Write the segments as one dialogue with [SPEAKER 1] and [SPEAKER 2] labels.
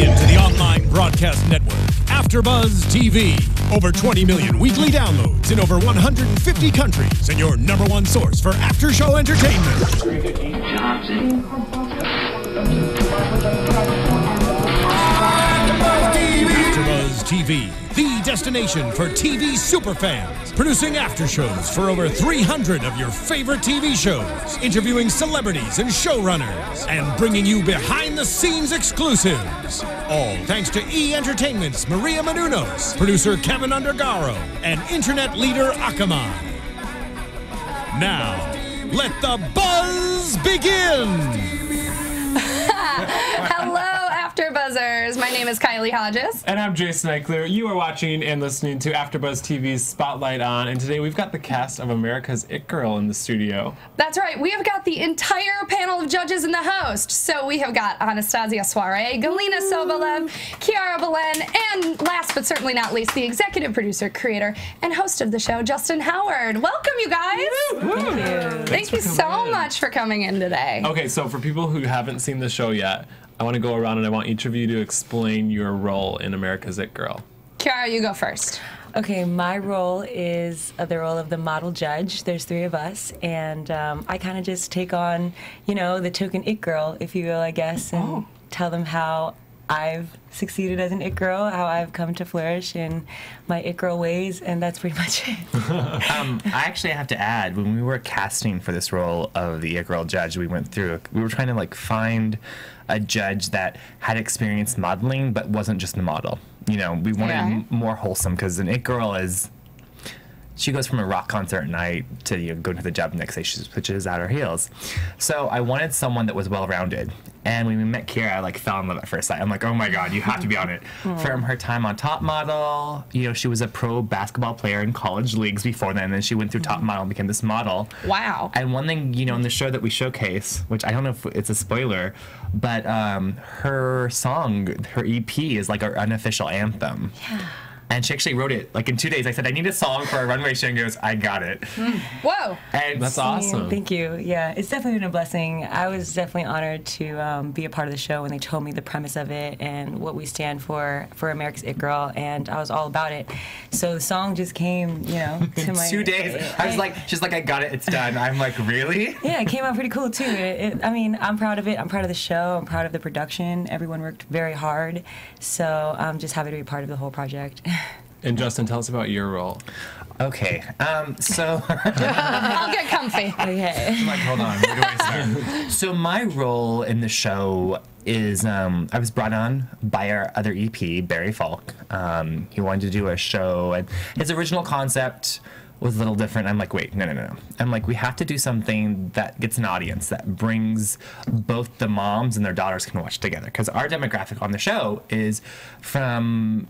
[SPEAKER 1] into the online broadcast network, AFTERBUZZ TV. Over 20 million weekly downloads in over 150 countries, and your #1 source for after-show entertainment. AFTERBUZZ TV, the destination for TV superfans, producing after-shows for over 300 of your favorite TV shows, interviewing celebrities and showrunners, and bringing you behind-the-scenes exclusives. All thanks to E! Entertainment's Maria Menounos, producer Kevin Undergaro, and internet leader Akamai. Now, let the buzz begin!
[SPEAKER 2] Hello, AfterBuzzers. My name is Kylie Hodges.
[SPEAKER 3] And I'm Jason Ikeler. You are watching and listening to AfterBuzz TV's Spotlight On, and today we've got the cast of America's It Girl in the studio.
[SPEAKER 2] That's right. We have got the entire panel of judges in the host. So we have got Anastasia Soare, Galina Sobolev, Kiara Belen, and last but certainly not least, the executive producer, creator, and host of the show, Justin Howard. Welcome, you guys.
[SPEAKER 3] Thank you.
[SPEAKER 2] Thank you so much for coming in today.
[SPEAKER 3] Okay, so for people who haven't seen the show yet, I want to go around and I want each of you to explain your role in America's It Girl.
[SPEAKER 2] Kiara, you go first.
[SPEAKER 4] Okay, my role is the role of the model judge. There's 3 of us, and I kind of just take on, you know, the token it girl, if you will, I guess, and tell them how I've succeeded as an it girl, how I've come to flourish in my it girl ways, and that's pretty much it.
[SPEAKER 5] I actually have to add, when we were casting for this role of the it girl judge, we were trying to like find a judge that had experience modeling but wasn't just a model. You know, we wanted more wholesome, because an it girl is, she goes from a rock concert at night to, you know, go to the job the next day, she switches out her heels. So I wanted someone that was well-rounded. And when we met Kiara, I like fell in love at first sight. I'm like, oh my God, you have to be on it. From her time on Top Model, you know, she was a pro basketball player in college leagues before then, and then she went through Top Model and became this model.
[SPEAKER 2] Wow.
[SPEAKER 5] And one thing, you know, in the show that we showcase, which I don't know if it's a spoiler, but her song, her EP is like our unofficial anthem. Yeah. And she actually wrote it like in 2 days. I said, I need a song for a runway show, and goes, I got it.
[SPEAKER 2] Whoa.
[SPEAKER 5] And
[SPEAKER 3] that's awesome.
[SPEAKER 4] Thank you. Yeah, it's definitely been a blessing. I was definitely honored to be a part of the show when they told me the premise of it and what we stand for America's It Girl, and I was all about it. So the song just came, you know, to my...
[SPEAKER 5] 2 days. I was like, she's like, I got it, it's done. I'm like, really?
[SPEAKER 4] Yeah, it came out pretty cool, too. I mean, I'm proud of it. I'm proud of the show. I'm proud of the production. Everyone worked very hard. So I'm just happy to be part of the whole project.
[SPEAKER 3] And Justin, tell us about your role.
[SPEAKER 5] Okay, so...
[SPEAKER 2] I'll get comfy.
[SPEAKER 4] Okay.
[SPEAKER 5] I'm like, hold on, where do I start? So my role in the show is, I was brought on by our other EP, Barry Falk. He wanted to do a show, and his original concept was a little different. I'm like, wait, no. I'm like, we have to do something that gets an audience, that brings both the moms and their daughters can watch together. Because our demographic on the show is from,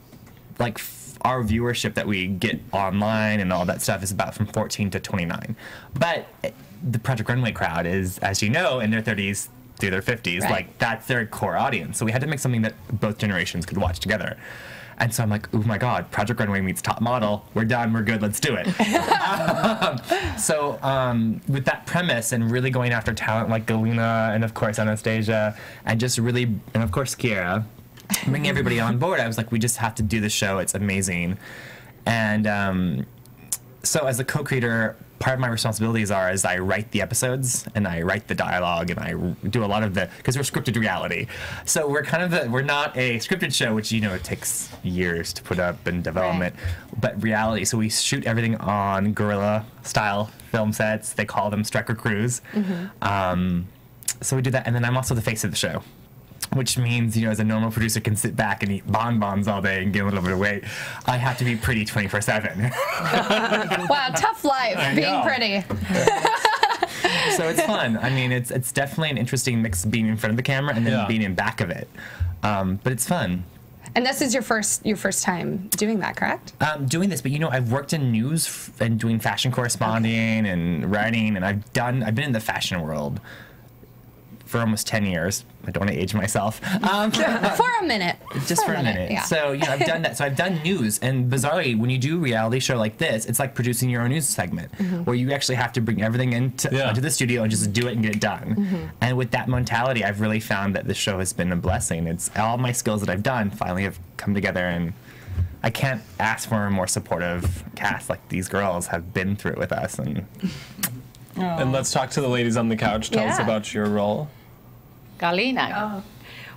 [SPEAKER 5] like, our viewership that we get online and all that stuff is about from 14 to 29. But the Project Runway crowd is, as you know, in their 30s through their 50s.
[SPEAKER 2] Right.
[SPEAKER 5] Like, that's their core audience. So we had to make something that both generations could watch together. And so I'm like, oh my God, Project Runway meets Top Model. We're done, we're good, let's do it. So with that premise and really going after talent like Galina and of course Anastasia and just really, and of course Kiara, bring everybody on board, I was like, we just have to do the show. It's amazing. And so as a co-creator, part of my responsibilities is I write the episodes and I write the dialogue and I do a lot of because we're scripted reality. So we're kind of we're not a scripted show, which, you know, it takes years to put up and development, but reality. So we shoot everything on guerrilla style film sets. They call them Striker Crews. So we do that. And then I'm also the face of the show, which means, you know, as a normal producer can sit back and eat bonbons all day and gain a little bit of weight, I have to be pretty 24/7.
[SPEAKER 2] Wow, tough life, being pretty.
[SPEAKER 5] So it's fun. I mean, it's definitely an interesting mix of being in front of the camera and then being in back of it. But it's fun.
[SPEAKER 2] And this is your first time doing that, correct?
[SPEAKER 5] Doing this, but you know, I've worked in news and doing fashion corresponding and writing, and I've been in the fashion world for almost 10 years. I don't want to age myself.
[SPEAKER 2] For a minute.
[SPEAKER 5] Just for a minute.
[SPEAKER 2] Yeah.
[SPEAKER 5] So, you know, I've done that. So I've done news. And bizarrely, when you do a reality show like this, it's like producing your own news segment where you actually have to bring everything into the studio and just do it and get it done. And with that mentality, I've really found that this show has been a blessing. It's all my skills that I've done finally have come together, and I can't ask for a more supportive cast. Like, these girls have been through it with us.
[SPEAKER 3] And let's talk to the ladies on the couch. Tell us about your role.
[SPEAKER 6] Galina.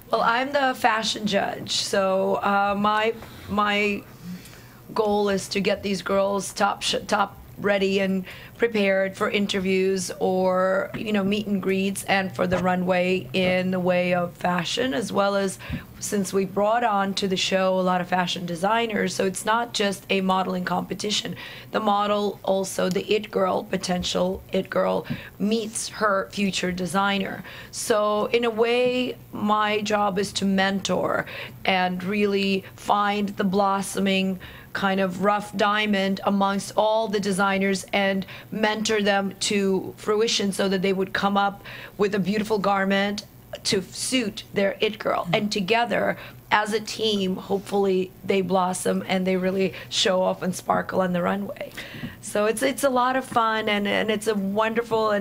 [SPEAKER 7] Well, I'm the fashion judge, so my goal is to get these girls top ready and prepared for interviews or, you know, meet and greets, and for the runway in the way of fashion, as well as, since we brought on to the show a lot of fashion designers, so it's not just a modeling competition. The model, also the potential it girl, meets her future designer. So in a way, my job is to mentor and really find the blossoming kind of rough diamond amongst all the designers and mentor them to fruition so that they would come up with a beautiful garment to suit their it girl. And together, as a team, hopefully they blossom and they really show off and sparkle on the runway. So it's a lot of fun, and it's a wonderful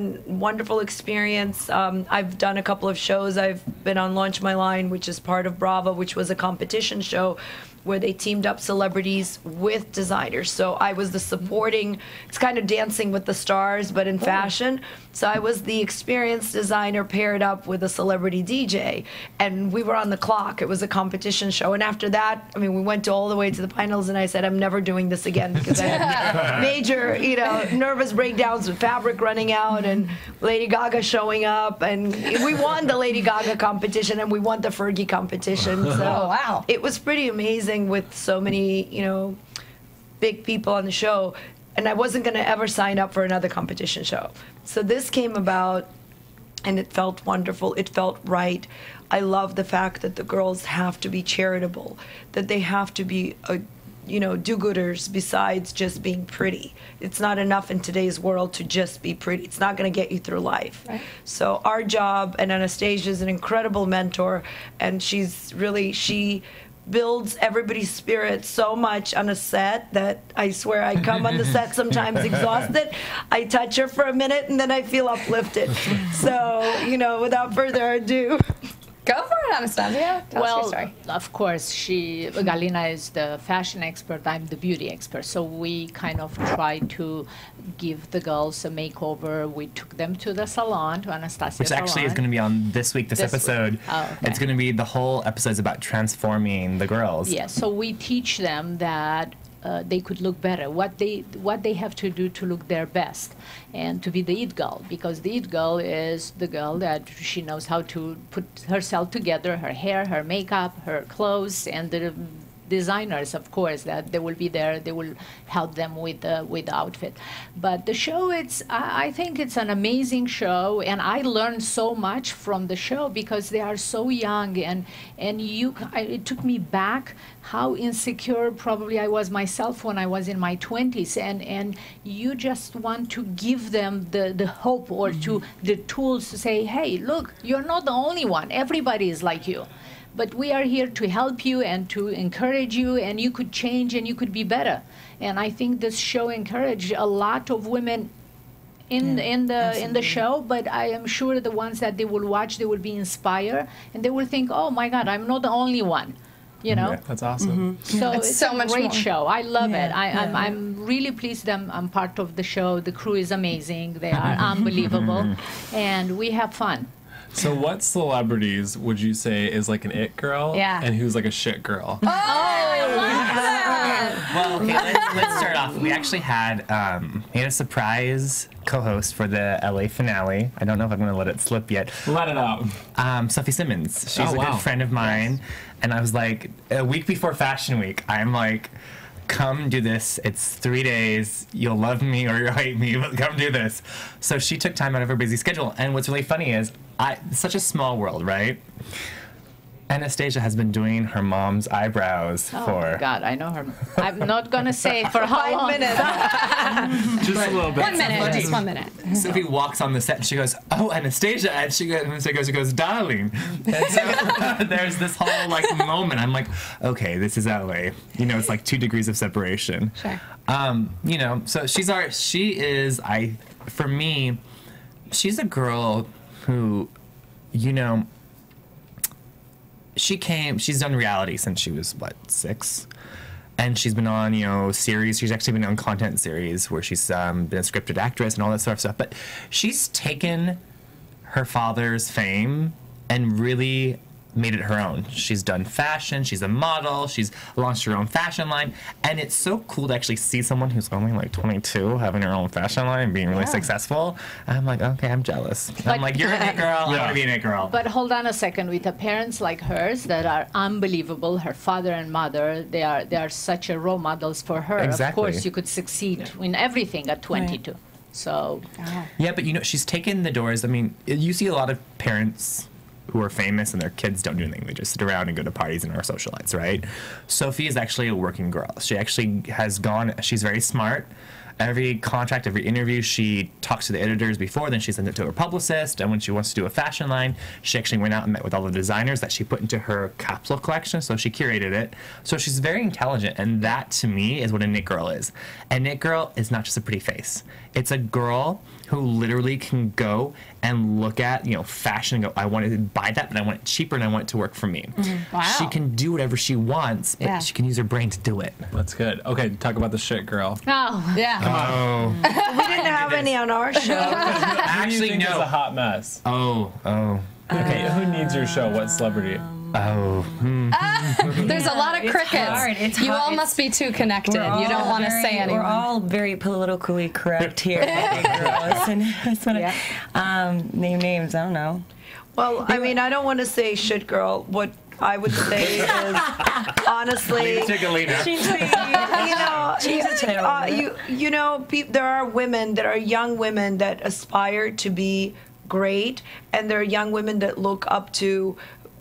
[SPEAKER 7] experience. I've done a couple of shows. I've been on Launch My Line, which is part of Bravo, which was a competition show where they teamed up celebrities with designers. So I was the supporting, it's kind of Dancing with the Stars, but in fashion. So I was the experienced designer paired up with a celebrity DJ, and we were on the clock. It was a competition show. And after that, I mean, we went all the way to the finals, and I said, I'm never doing this again, because I had major, you know, nervous breakdowns with fabric running out and Lady Gaga showing up. And we won the Lady Gaga competition, and we won the Fergie competition. So
[SPEAKER 2] wow.
[SPEAKER 7] It was pretty amazing with so many, you know, big people on the show, and I wasn't going to ever sign up for another competition show. So this came about, and it felt wonderful. It felt right. I love the fact that the girls have to be charitable, that they have to be, you know, do-gooders besides just being pretty. It's not enough in today's world to just be pretty. It's not going to get you through life. Right. So our job, and Anastasia is an incredible mentor, and she builds everybody's spirit so much on a set that I swear I come on the set sometimes exhausted. I touch her for a minute and then I feel uplifted. So, you know, without further ado.
[SPEAKER 2] Go for it, Anastasia. Tell us your story.
[SPEAKER 6] Of course, Galina is the fashion expert, I'm the beauty expert. So we kind of try to give the girls a makeover. We took them to the salon, to Anastasia
[SPEAKER 5] Which actually is going to be on this episode.
[SPEAKER 6] Oh, okay.
[SPEAKER 5] It's going to be, the whole episode's about transforming the girls.
[SPEAKER 6] Yeah, so we teach them that they could look better, what they have to do to look their best, and to be the it girl, because the it girl is the girl that she knows how to put herself together, her hair, her makeup, her clothes, and the designers, of course, that they will be there. They will help them with the outfit. But the show, I think it's an amazing show, and I learned so much from the show because they are so young, and it took me back how insecure probably I was myself when I was in my 20s, and you just want to give them the hope or to the tools to say, hey, look, you're not the only one. Everybody is like you. But we are here to help you and to encourage you, and you could change and you could be better. And I think this show encouraged a lot of women in the show, but I am sure the ones that they will watch, they will be inspired, and they will think, oh my God, I'm not the only one. You know?
[SPEAKER 3] Yeah, that's awesome.
[SPEAKER 6] So it's so a great show. I love it. I'm really pleased I'm part of the show. The crew is amazing. They are unbelievable. And we have fun.
[SPEAKER 3] So what celebrities would you say is like an it girl, and who's like a shit girl?
[SPEAKER 2] Oh, I love that.
[SPEAKER 5] Well, okay, let's start off. We actually had a surprise co-host for the LA finale. I don't know if I'm going to let it slip yet.
[SPEAKER 3] Let it out.
[SPEAKER 5] Sophie Simmons. She's a good friend of mine. Yes. And I was like, a week before Fashion Week, I'm like, come do this. It's 3 days. You'll love me or you'll hate me, but come do this. So she took time out of her busy schedule. And what's really funny is, it's such a small world, right? Anastasia has been doing her mom's eyebrows
[SPEAKER 6] Oh
[SPEAKER 5] for...
[SPEAKER 6] my God, I know her. I'm not gonna say for how long.
[SPEAKER 7] 5 minutes.
[SPEAKER 3] Just a little bit.
[SPEAKER 2] 1 minute, just 1 minute.
[SPEAKER 5] Sophie walks on the set and she goes, "Oh, Anastasia," and she goes, "Darling." And so there's this whole like moment. I'm like, okay, this is LA. You know, it's like 2 degrees of separation.
[SPEAKER 2] Sure.
[SPEAKER 5] You know, so for me, she's a girl who, you know, she's done reality since she was, what, 6? And she's been on, you know, series. She's actually been on content series where she's been a scripted actress and all that sort of stuff. But she's taken her father's fame and really made it her own. She's done fashion, she's a model, she's launched her own fashion line, and it's so cool to actually see someone who's only like 22 having her own fashion line and being really successful. And I'm like, okay, I'm jealous. I'm like, you're an it girl, I want to be an it girl.
[SPEAKER 6] But hold on a second, with the parents like hers that are unbelievable, her father and mother, they are such a role models for her.
[SPEAKER 5] Exactly.
[SPEAKER 6] Of course, you could succeed in everything at 22. Right. So.
[SPEAKER 5] Yeah, but you know, she's taken the doors. I mean, you see a lot of parents who are famous and their kids don't do anything. They just sit around and go to parties and are socialites, right? Sophie is actually a working girl. She actually has gone, she's very smart. Every contract, every interview, she talks to the editors before, then she sends it to her publicist, and when she wants to do a fashion line, she actually went out and met with all the designers that she put into her capsule collection, so she curated it. So she's very intelligent, and that, to me, is what a knit girl is. A knit girl is not just a pretty face. It's a girl who literally can go and look at, you know, fashion and go, I want to buy that, but I want it cheaper and I want it to work for me.
[SPEAKER 2] Wow.
[SPEAKER 5] She can do whatever she wants, but she can use her brain to do it.
[SPEAKER 3] That's good. Okay, talk about the shit girl.
[SPEAKER 6] Oh.
[SPEAKER 2] Yeah.
[SPEAKER 5] Oh.
[SPEAKER 7] We didn't have any on our show.
[SPEAKER 3] Actually, no. It's a hot mess.
[SPEAKER 5] Oh.
[SPEAKER 3] Okay, who needs your show? What celebrity?
[SPEAKER 2] There's a lot of crickets. You all must be too connected. You don't want to say anything.
[SPEAKER 4] We're all very politically correct here. And that's what name names. I don't know.
[SPEAKER 7] Well, I mean, I don't want to say shit girl. What I would say is, honestly, you know, there are women that are young women that aspire to be great, and there are young women that look up to,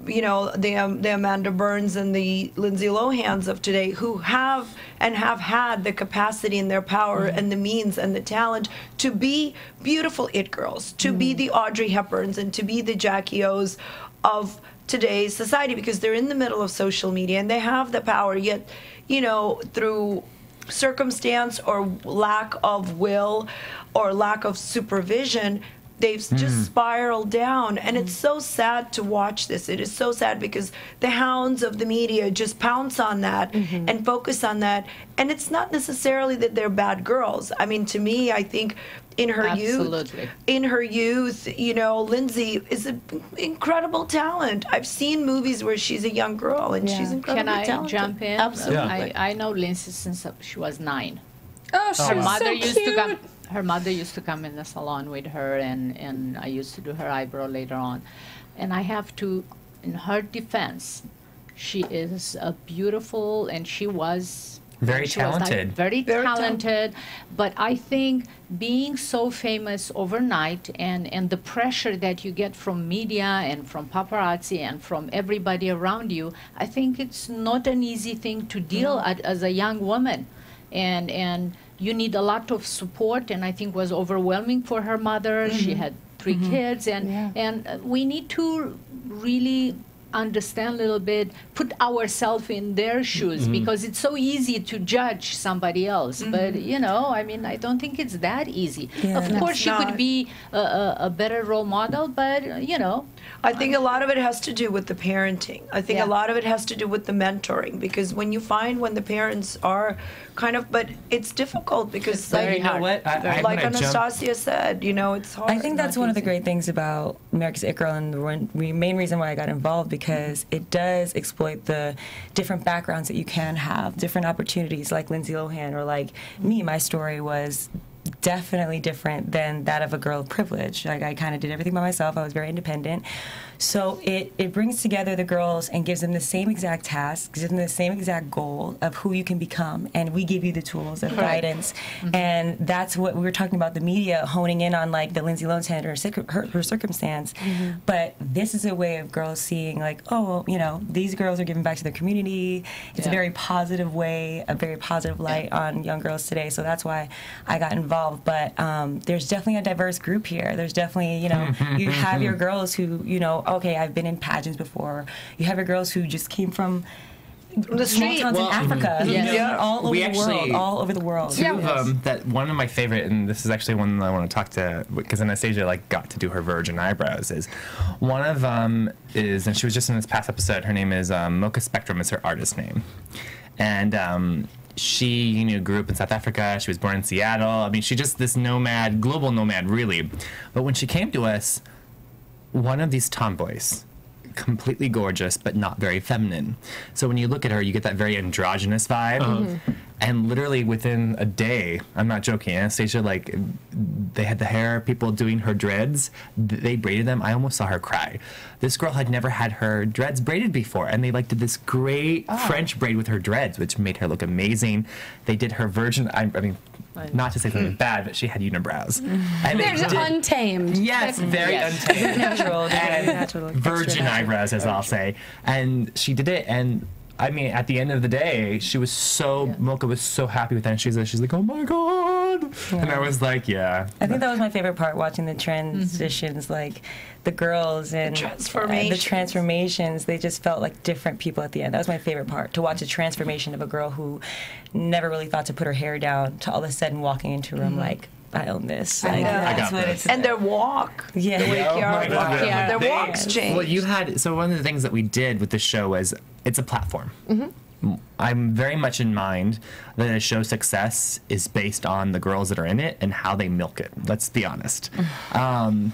[SPEAKER 7] you know, the Amanda Burns and the Lindsay Lohans of today, who have had the capacity and their power and the means and the talent to be beautiful it girls, to be the Audrey Hepburns and to be the Jackie O's of today's society, because they're in the middle of social media and they have the power, yet, you know, through circumstance or lack of will or lack of supervision, they've just spiraled down, and it's so sad to watch this. It is so sad because the hounds of the media just pounce on that and focus on that, and it's not necessarily that they're bad girls. I mean, to me, I think in her youth, you know, Lindsay is an incredible talent. I've seen movies where she's a young girl and she's incredibly talented.
[SPEAKER 6] Can I jump in?
[SPEAKER 7] Absolutely.
[SPEAKER 6] Yeah. I know Lindsay since she was 9.
[SPEAKER 2] Oh, she's
[SPEAKER 6] her mother
[SPEAKER 2] so
[SPEAKER 6] used
[SPEAKER 2] cute.
[SPEAKER 6] to come. Her mother used to come in the salon with her, and I used to do her eyebrow later on. And I have to, in her defense, she is a beautiful, and she was
[SPEAKER 5] very talented.
[SPEAKER 6] Very talented. But I think being so famous overnight and the pressure that you get from media and from paparazzi and from everybody around you, I think it's not an easy thing to deal as a young woman. And you need a lot of support, and I think was overwhelming for her mother. She had 3 kids, and we need to really understand a little bit, put ourselves in their shoes, because it's so easy to judge somebody else. But, you know, I mean, I don't think it's that easy. Of course, she could be a better role model, but, you know.
[SPEAKER 7] I think a lot of it has to do with the parenting. I think a lot of it has to do with the mentoring, because when the parents are kind of, but it's difficult because
[SPEAKER 6] it's very hard.
[SPEAKER 5] You know what?
[SPEAKER 7] Like Anastasia said, you know, it's hard.
[SPEAKER 4] I think that's one of the great things about America's It Girl, and the main reason why I got involved, because it does exploit the different backgrounds that you can have, different opportunities, like Lindsay Lohan or like me. My story was definitely different than that of a girl of privilege. Like, I kind of did everything by myself. I was very independent. So it brings together the girls and gives them the same exact task, gives them the same exact goal of who you can become, and we give you the tools of guidance. And that's what we were talking about, the media honing in on, like, the Lindsay Lohan her circumstance. But this is a way of girls seeing, like, oh, well, you know, these girls are giving back to their community. It's a very positive way, a very positive light on young girls today. So that's why I got involved. But there's definitely a diverse group here. There's definitely, you know, you have your girls who, you know, okay, I've been in pageants before. You have your girls who just came from
[SPEAKER 7] the street,
[SPEAKER 4] towns in Africa, you know, all over the world.
[SPEAKER 5] Two of them, that one of my favorite, and this is actually one that I want to talk to, because Anastasia, like, got to do her virgin eyebrows, is one of them is, and she was just in this past episode, her name is Mocha Spectrum is her artist name. And she, you know, grew up in South Africa. She was born in Seattle. I mean, she's just this nomad, global nomad, really. But when she came to us, one of these tomboys, completely gorgeous, but not very feminine. So when you look at her, you get that very androgynous vibe. And literally within a day, I'm not joking, Anastasia, like, they had the hair, people doing her dreads, they braided them. I almost saw her cry. This girl had never had her dreads braided before, and they, like, did this great French braid with her dreads, which made her look amazing. They did her virgin, I mean, not to say something bad, but she had unibrows. And
[SPEAKER 2] They're untamed.
[SPEAKER 5] Yes, very untamed.
[SPEAKER 4] Natural, natural.
[SPEAKER 5] Virgin eyebrows, as I'll say. And she did it, and I mean, at the end of the day, she was so, Mocha was so happy with that. And she's like, oh my God. And I was like, yeah.
[SPEAKER 4] I think that was my favorite part, watching the transitions, like the girls and the transformations. They just felt like different people at the end. That was my favorite part, to watch a transformation of a girl who never really thought to put her hair down, to all of a sudden walking into a room like, I own this. Like, that's what it's.
[SPEAKER 7] And their walk.
[SPEAKER 4] Yeah.
[SPEAKER 7] The way Kiara walks.
[SPEAKER 2] Yeah.
[SPEAKER 7] Their walks change.
[SPEAKER 5] Well, you had, so one of the things that we did with the show was, it's a platform. I'm very much in mind that a show's success is based on the girls that are in it and how they milk it. Let's be honest.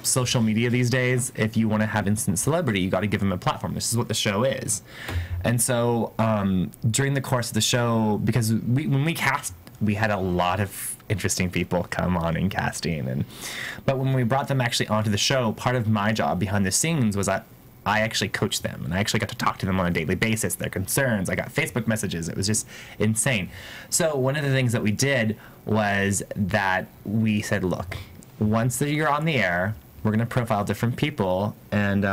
[SPEAKER 5] Social media these days, if you want to have instant celebrity, you got to give them a platform. This is what the show is. And so during the course of the show, because when we cast, we had a lot of interesting people come on in casting, but when we brought them actually onto the show, part of my job behind the scenes was I actually coached them, and I actually got to talk to them on a daily basis, their concerns. I got Facebook messages. It was just insane. So one of the things that we did was that we said, look, once you're on the air, we're going to profile different people, and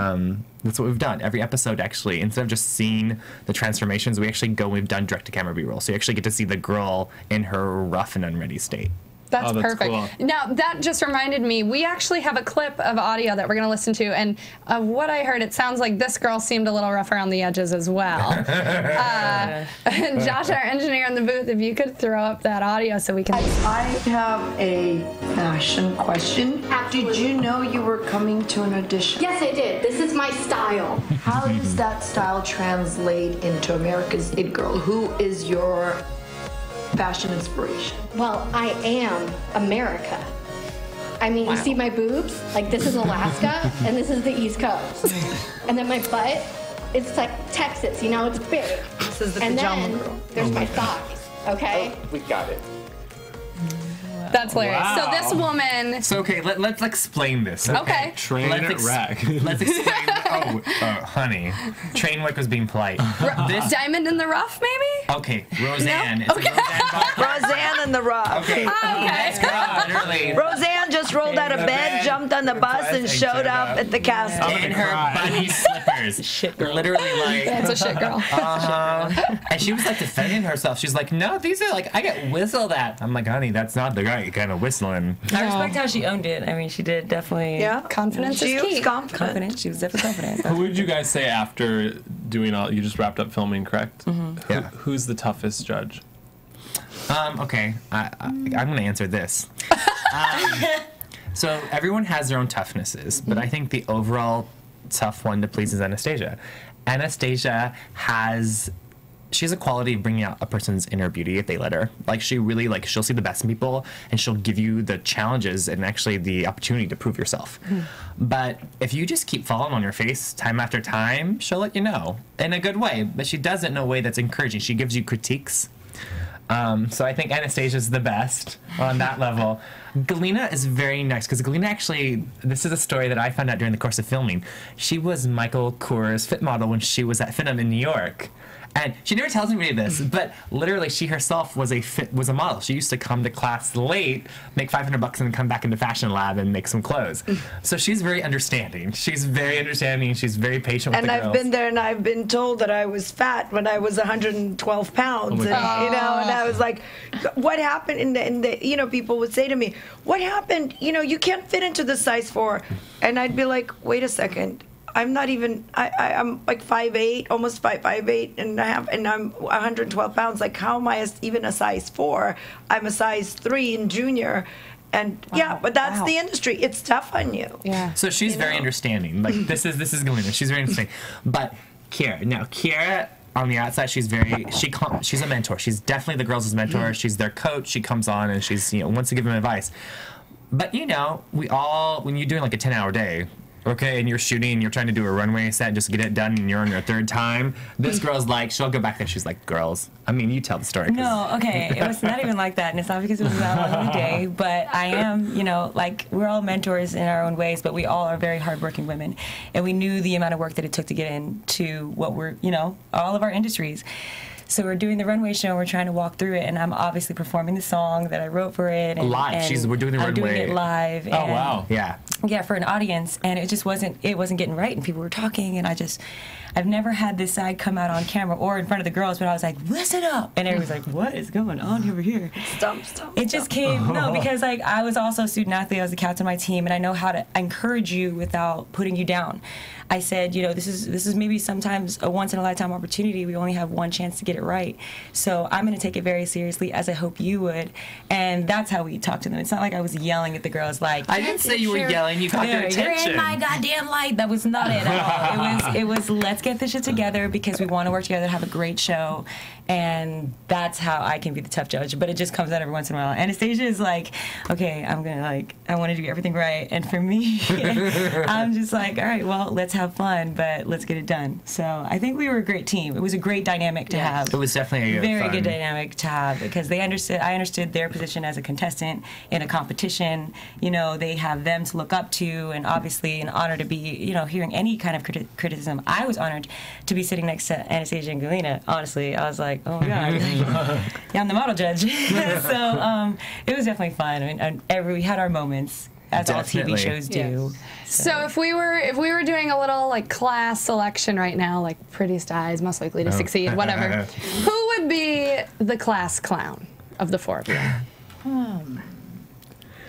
[SPEAKER 5] that's what we've done. Every episode, actually, instead of just seeing the transformations, we've done direct-to-camera B-roll. So you actually get to see the girl in her rough and unready state.
[SPEAKER 2] That's perfect. Cool. Now, that just reminded me, we actually have a clip of audio that we're going to listen to, and what I heard, it sounds like this girl seemed a little rough around the edges as well. Josh, our engineer in the booth, if you could throw up that audio so we can...
[SPEAKER 8] I have a fashion question. Did you know you were coming to an audition?
[SPEAKER 9] Yes, I did. This is my style.
[SPEAKER 8] How does that style translate into America's It Girl? Who is your fashion inspiration?
[SPEAKER 9] Well, I am America. I mean, you see my boobs? Like, this is Alaska, and this is the East Coast. And then my butt, it's like Texas, you know, it's big.
[SPEAKER 8] This is the
[SPEAKER 9] and
[SPEAKER 8] pajama
[SPEAKER 9] then
[SPEAKER 8] girl.
[SPEAKER 9] there's my thighs, okay?
[SPEAKER 5] We got it.
[SPEAKER 2] That's hilarious.
[SPEAKER 3] Wow.
[SPEAKER 2] So this woman...
[SPEAKER 5] So, okay, let's explain this.
[SPEAKER 2] Okay.
[SPEAKER 3] Train wreck.
[SPEAKER 5] Let's explain. Honey. Trainwreck was being polite.
[SPEAKER 2] Diamond in the rough, maybe?
[SPEAKER 5] Okay, Roseanne.
[SPEAKER 2] No?
[SPEAKER 5] It's a
[SPEAKER 7] Roseanne in the rough.
[SPEAKER 5] Okay. This girl literally.
[SPEAKER 7] Roseanne just rolled out of bed, jumped on the bus, and showed up at the casting.
[SPEAKER 5] In her bunny slippers.
[SPEAKER 4] Shit girl.
[SPEAKER 5] Literally, like.
[SPEAKER 2] That's a shit girl.
[SPEAKER 5] And she was like defending herself. She's like, no, these are like, I get whistled at. I'm like, honey, that's not the right kind of whistling.
[SPEAKER 4] I respect how she owned it. I mean, she did definitely.
[SPEAKER 7] Yeah.
[SPEAKER 2] Confidence
[SPEAKER 7] She
[SPEAKER 2] is
[SPEAKER 7] was
[SPEAKER 2] key.
[SPEAKER 7] confident.
[SPEAKER 4] She was definitely confident.
[SPEAKER 3] Who would you guys say after doing all? You just wrapped up filming, correct?
[SPEAKER 5] Yeah.
[SPEAKER 3] Who's the toughest judge?
[SPEAKER 5] Okay, I'm going to answer this. So everyone has their own toughnesses, but I think the overall tough one to please is Anastasia. Anastasia she has a quality of bringing out a person's inner beauty if they let her. Like, she really, like, she'll see the best in people, and she'll give you the challenges and actually the opportunity to prove yourself. But if you just keep falling on your face time after time, she'll let you know in a good way. But she does it in a way that's encouraging. She gives you critiques. So I think Anastasia's the best on that level. Galina is very nice because Galina actually, this is a story that I found out during the course of filming. She was Michael Kors fit model when she was at FINM in New York. And she never tells anybody this, but literally she herself was a model. She used to come to class late, make $500 and come back into Fashion Lab and make some clothes. So she's very understanding. She's very understanding. She's very patient with the girls.
[SPEAKER 7] And I've been there and I've been told that I was fat when I was 112 pounds.
[SPEAKER 5] Oh my
[SPEAKER 7] And,
[SPEAKER 5] God.
[SPEAKER 7] you know, and I was like, what happened? And you know, people would say to me, what happened? You know, you can't fit into the size 4. And I'd be like, wait a second. I'm not even, I'm like 5'8", almost 5'8" and I'm 112 pounds. Like, how am I even a size 4? I'm a size 3 in junior. And yeah, but that's the industry. It's tough on you.
[SPEAKER 2] Yeah.
[SPEAKER 5] So she's very understanding. Like, this is Galina. She's very understanding. But Kiara, on the outside, she's a mentor. She's definitely the girls' mentor. She's their coach. She comes on and she's, wants to give them advice. But, when you're doing like a 10-hour day, okay, and you're shooting and you're trying to do a runway set just to get it done and you're on your 3rd time, this girl's like, she'll go back there, she's like, girls, I mean, you tell the story.
[SPEAKER 4] No, okay, it was not even like that, and it's not because it was that long of a day, but I am, like, we're all mentors in our own ways, but we all are very hardworking women, and we knew the amount of work that it took to get into what we're, all of our industries. So we're doing the runway show, and we're trying to walk through it, and I'm obviously performing the song that I wrote for it. And,
[SPEAKER 5] live. We're doing the runway.
[SPEAKER 4] I'm doing it live.
[SPEAKER 3] Oh, wow.
[SPEAKER 5] Yeah.
[SPEAKER 4] Yeah, for an audience, and it just wasn't getting right, and people were talking, and I've never had this side come out on camera or in front of the girls, but I was like, listen up, and everyone's like, what is going on over here?
[SPEAKER 7] Stop.
[SPEAKER 4] It just came, because like I was also a student athlete, I was the captain of my team, and I know how to encourage you without putting you down. I said, this is maybe sometimes a once in a lifetime opportunity. We only have one chance to get it right. So I'm going to take it very seriously, as I hope you would. And that's how we talk to them. It's not like I was yelling at the girls like,
[SPEAKER 5] I didn't say you were yelling. You got their attention.
[SPEAKER 4] You're in my goddamn light. That was not it at all. It was let's get this shit together because we want to work together to have a great show. And that's how I can be the tough judge. But it just comes out every once in a while. Anastasia is like, okay, I want to do everything right. And for me, I'm just like, all right, well, let's have fun, but let's get it done. So I think we were a great team. It was a great dynamic to have.
[SPEAKER 5] It was definitely a
[SPEAKER 4] very good dynamic to have because I understood their position as a contestant in a competition. They have them to look up to, and obviously an honor to be, hearing any kind of criticism. I was honored to be sitting next to Anastasia and Galina. Honestly, I was like, oh my God, yeah, I'm the model judge. So it was definitely fun. I mean, we had our moments, as
[SPEAKER 5] Definitely.
[SPEAKER 4] all TV shows do.
[SPEAKER 2] Yes. So if we were doing a little like class selection right now, like prettiest eyes, most likely to succeed, whatever, who would be the class clown of the 4 of you?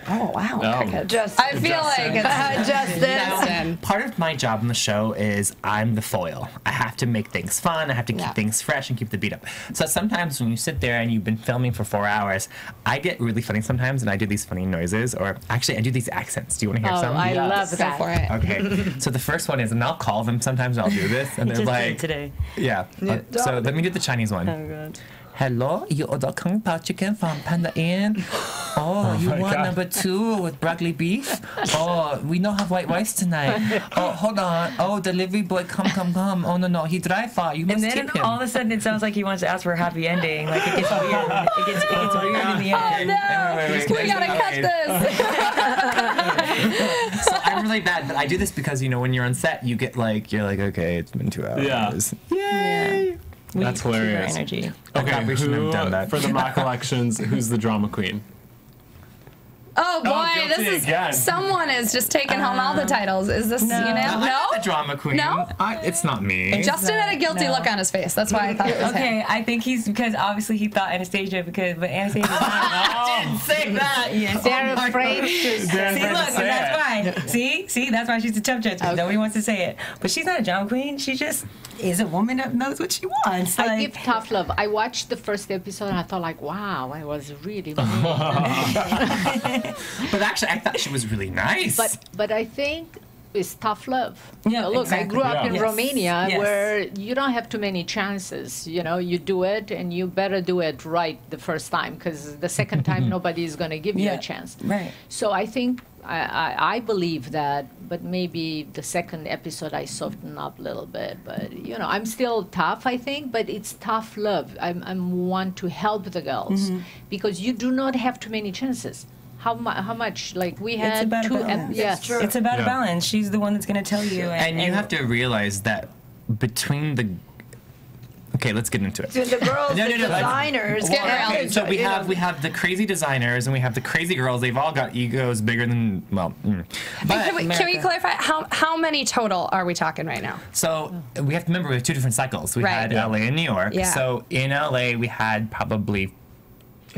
[SPEAKER 2] Oh wow! I feel like it's Justin.
[SPEAKER 5] Part of my job on the show is I'm the foil. I have to make things fun. I have to keep things fresh and keep the beat up. So sometimes when you sit there and you've been filming for 4 hours, I get really funny sometimes, and I do these funny noises, or actually I do these accents. Do you want to hear some?
[SPEAKER 6] I love that.
[SPEAKER 2] Go for it.
[SPEAKER 5] Okay. So the first one is, and I'll call them sometimes. And I'll do this, and they're
[SPEAKER 4] Just
[SPEAKER 5] like,
[SPEAKER 4] did today.
[SPEAKER 5] yeah. So let me do the Chinese one.
[SPEAKER 4] Oh God.
[SPEAKER 5] Hello, you order Kung Pao chicken from Panda Inn. Oh, you want number 2 with broccoli beef? Oh, we don't have white rice tonight. Oh, hold on. Oh, delivery boy, come. Oh, no, he drive far. You must
[SPEAKER 4] And then
[SPEAKER 5] tip him.
[SPEAKER 4] all of a sudden it sounds like he wants to ask for a happy ending. Like it gets weird. It gets weird in the end.
[SPEAKER 2] We gotta cut this.
[SPEAKER 5] So I'm really bad, but I do this because, when you're on set, you're like, okay, it's been 2 hours.
[SPEAKER 3] Yeah.
[SPEAKER 5] Yay.
[SPEAKER 3] That's hilarious.
[SPEAKER 4] Energy.
[SPEAKER 3] Okay,
[SPEAKER 5] we shouldn't have done that.
[SPEAKER 3] For the mock elections, who's the drama queen?
[SPEAKER 2] Oh boy,
[SPEAKER 3] guilty
[SPEAKER 2] this is
[SPEAKER 3] again.
[SPEAKER 2] Someone is just taking home all the titles. Is this
[SPEAKER 4] No.
[SPEAKER 2] you know?
[SPEAKER 5] I'm not the drama queen.
[SPEAKER 2] No?
[SPEAKER 5] It's not me.
[SPEAKER 2] Justin had a guilty look on his face. That's why I thought it was him.
[SPEAKER 4] Okay, I think he's because obviously he thought Anastasia but Anastasia
[SPEAKER 5] I didn't say that.
[SPEAKER 4] Yes.
[SPEAKER 6] They're afraid to
[SPEAKER 4] See, look, and that's why. See, that's why she's a tough judge. Nobody wants to say it. But she's not a drama queen. She just is a woman that knows what she wants.
[SPEAKER 6] I give tough love. I watched the first episode and I thought like, wow, I was really mean.
[SPEAKER 5] But actually, I thought she was really nice.
[SPEAKER 6] But I think it's tough love.
[SPEAKER 4] Yeah,
[SPEAKER 6] Look,
[SPEAKER 4] exactly.
[SPEAKER 6] I grew up in
[SPEAKER 4] Yes.
[SPEAKER 6] Romania
[SPEAKER 4] Yes.
[SPEAKER 6] where you don't have too many chances. You do it and you better do it right the first time because the second time nobody is going to give you a chance.
[SPEAKER 4] Right.
[SPEAKER 6] So I think I believe that, but maybe the second episode I softened up a little bit. But you know, I'm still tough, I think, but it's tough love. I'm want to help the girls because you do not have too many chances. How much? Like we had
[SPEAKER 4] It's about a
[SPEAKER 6] two.
[SPEAKER 4] balance.
[SPEAKER 6] Yes,
[SPEAKER 4] It's about a balance. She's the one that's going to tell you.
[SPEAKER 5] And you have to realize that between the... Okay, let's get into it.
[SPEAKER 7] So the girls, the designers.
[SPEAKER 5] Okay, so we have the crazy designers and we have the crazy girls. They've all got egos bigger than But
[SPEAKER 2] Can we clarify how many total are we talking right now?
[SPEAKER 5] So we have to remember we have two different cycles. We had LA and New York.
[SPEAKER 2] Yeah.
[SPEAKER 5] So in LA we had probably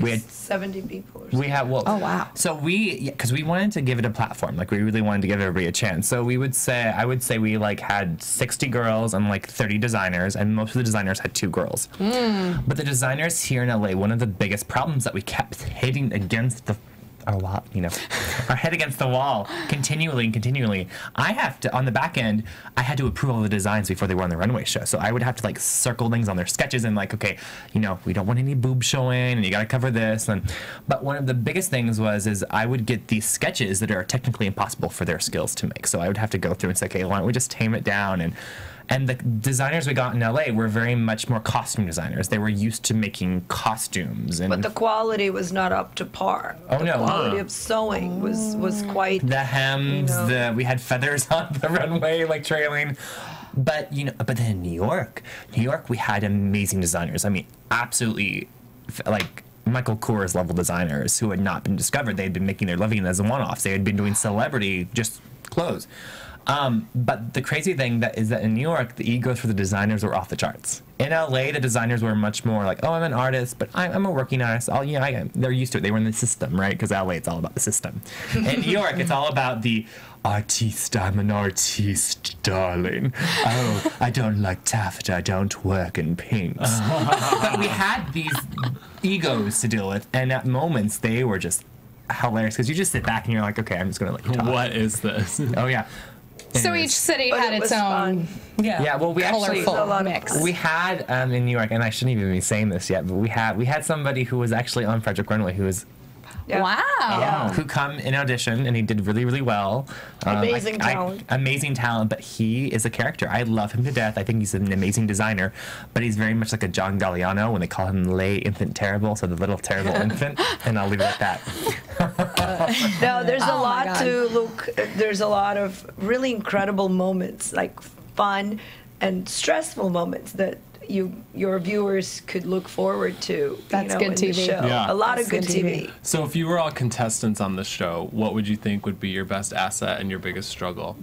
[SPEAKER 7] 70 people. Or
[SPEAKER 5] we have
[SPEAKER 2] oh wow.
[SPEAKER 5] So because we wanted to give it a platform, like we really wanted to give everybody a chance. So I would say we like had 60 girls and like 30 designers, and most of the designers had 2 girls. But the designers here in LA, one of the biggest problems that we kept hitting against our head against the wall continually. I have to, on the back end, I had to approve all the designs before they were on the runway show. So I would have to like circle things on their sketches and like, okay, we don't want any boob showing and you got to cover this. But one of the biggest things is I would get these sketches that are technically impossible for their skills to make. So I would have to go through and say, okay, why don't we just tame it down? And the designers we got in LA were very much more costume designers. They were used to making costumes.
[SPEAKER 7] But the quality was not up to par.
[SPEAKER 5] Oh,
[SPEAKER 7] the
[SPEAKER 5] no.
[SPEAKER 7] The quality of sewing was quite...
[SPEAKER 5] The hems, we had feathers on the runway, like trailing. But then in New York, we had amazing designers. I mean, absolutely, like... Michael Kors level designers who had not been discovered. They had been making their living as one-offs. They had been doing celebrity just clothes. But the crazy thing is that in New York, the egos for the designers were off the charts. In LA, the designers were much more like, oh, I'm an artist, but I'm a working artist. They're used to it. They were in the system, right? Because LA, it's all about the system. In New York, it's all about the artiste. I'm an artiste, darling. Oh, I don't like taffeta. I don't work in pinks. But we had these egos to deal with, and at moments, they were just hilarious because you just sit back and you're like, okay, I'm just going to let you talk.
[SPEAKER 3] What is this?
[SPEAKER 5] Oh, yeah.
[SPEAKER 2] So each city had its own
[SPEAKER 5] well, we
[SPEAKER 2] colorful mix.
[SPEAKER 5] We had in New York, and I shouldn't even be saying this yet, but we had somebody who was actually on Project Runway who was who come in audition, and he did really, really well.
[SPEAKER 7] Amazing talent.
[SPEAKER 5] Amazing talent, but he is a character. I love him to death. I think he's an amazing designer, but he's very much like a John Galliano when they call him Lay Infant Terrible, so the little terrible infant, and I'll leave it at that.
[SPEAKER 7] No, there's a lot to look. There's a lot of really incredible moments, like fun and stressful moments that your viewers could look forward to.
[SPEAKER 2] That's good TV.
[SPEAKER 7] Show.
[SPEAKER 3] Yeah.
[SPEAKER 7] A lot of good TV.
[SPEAKER 3] So if you were all contestants on the show, what would you think would be your best asset and your biggest struggle?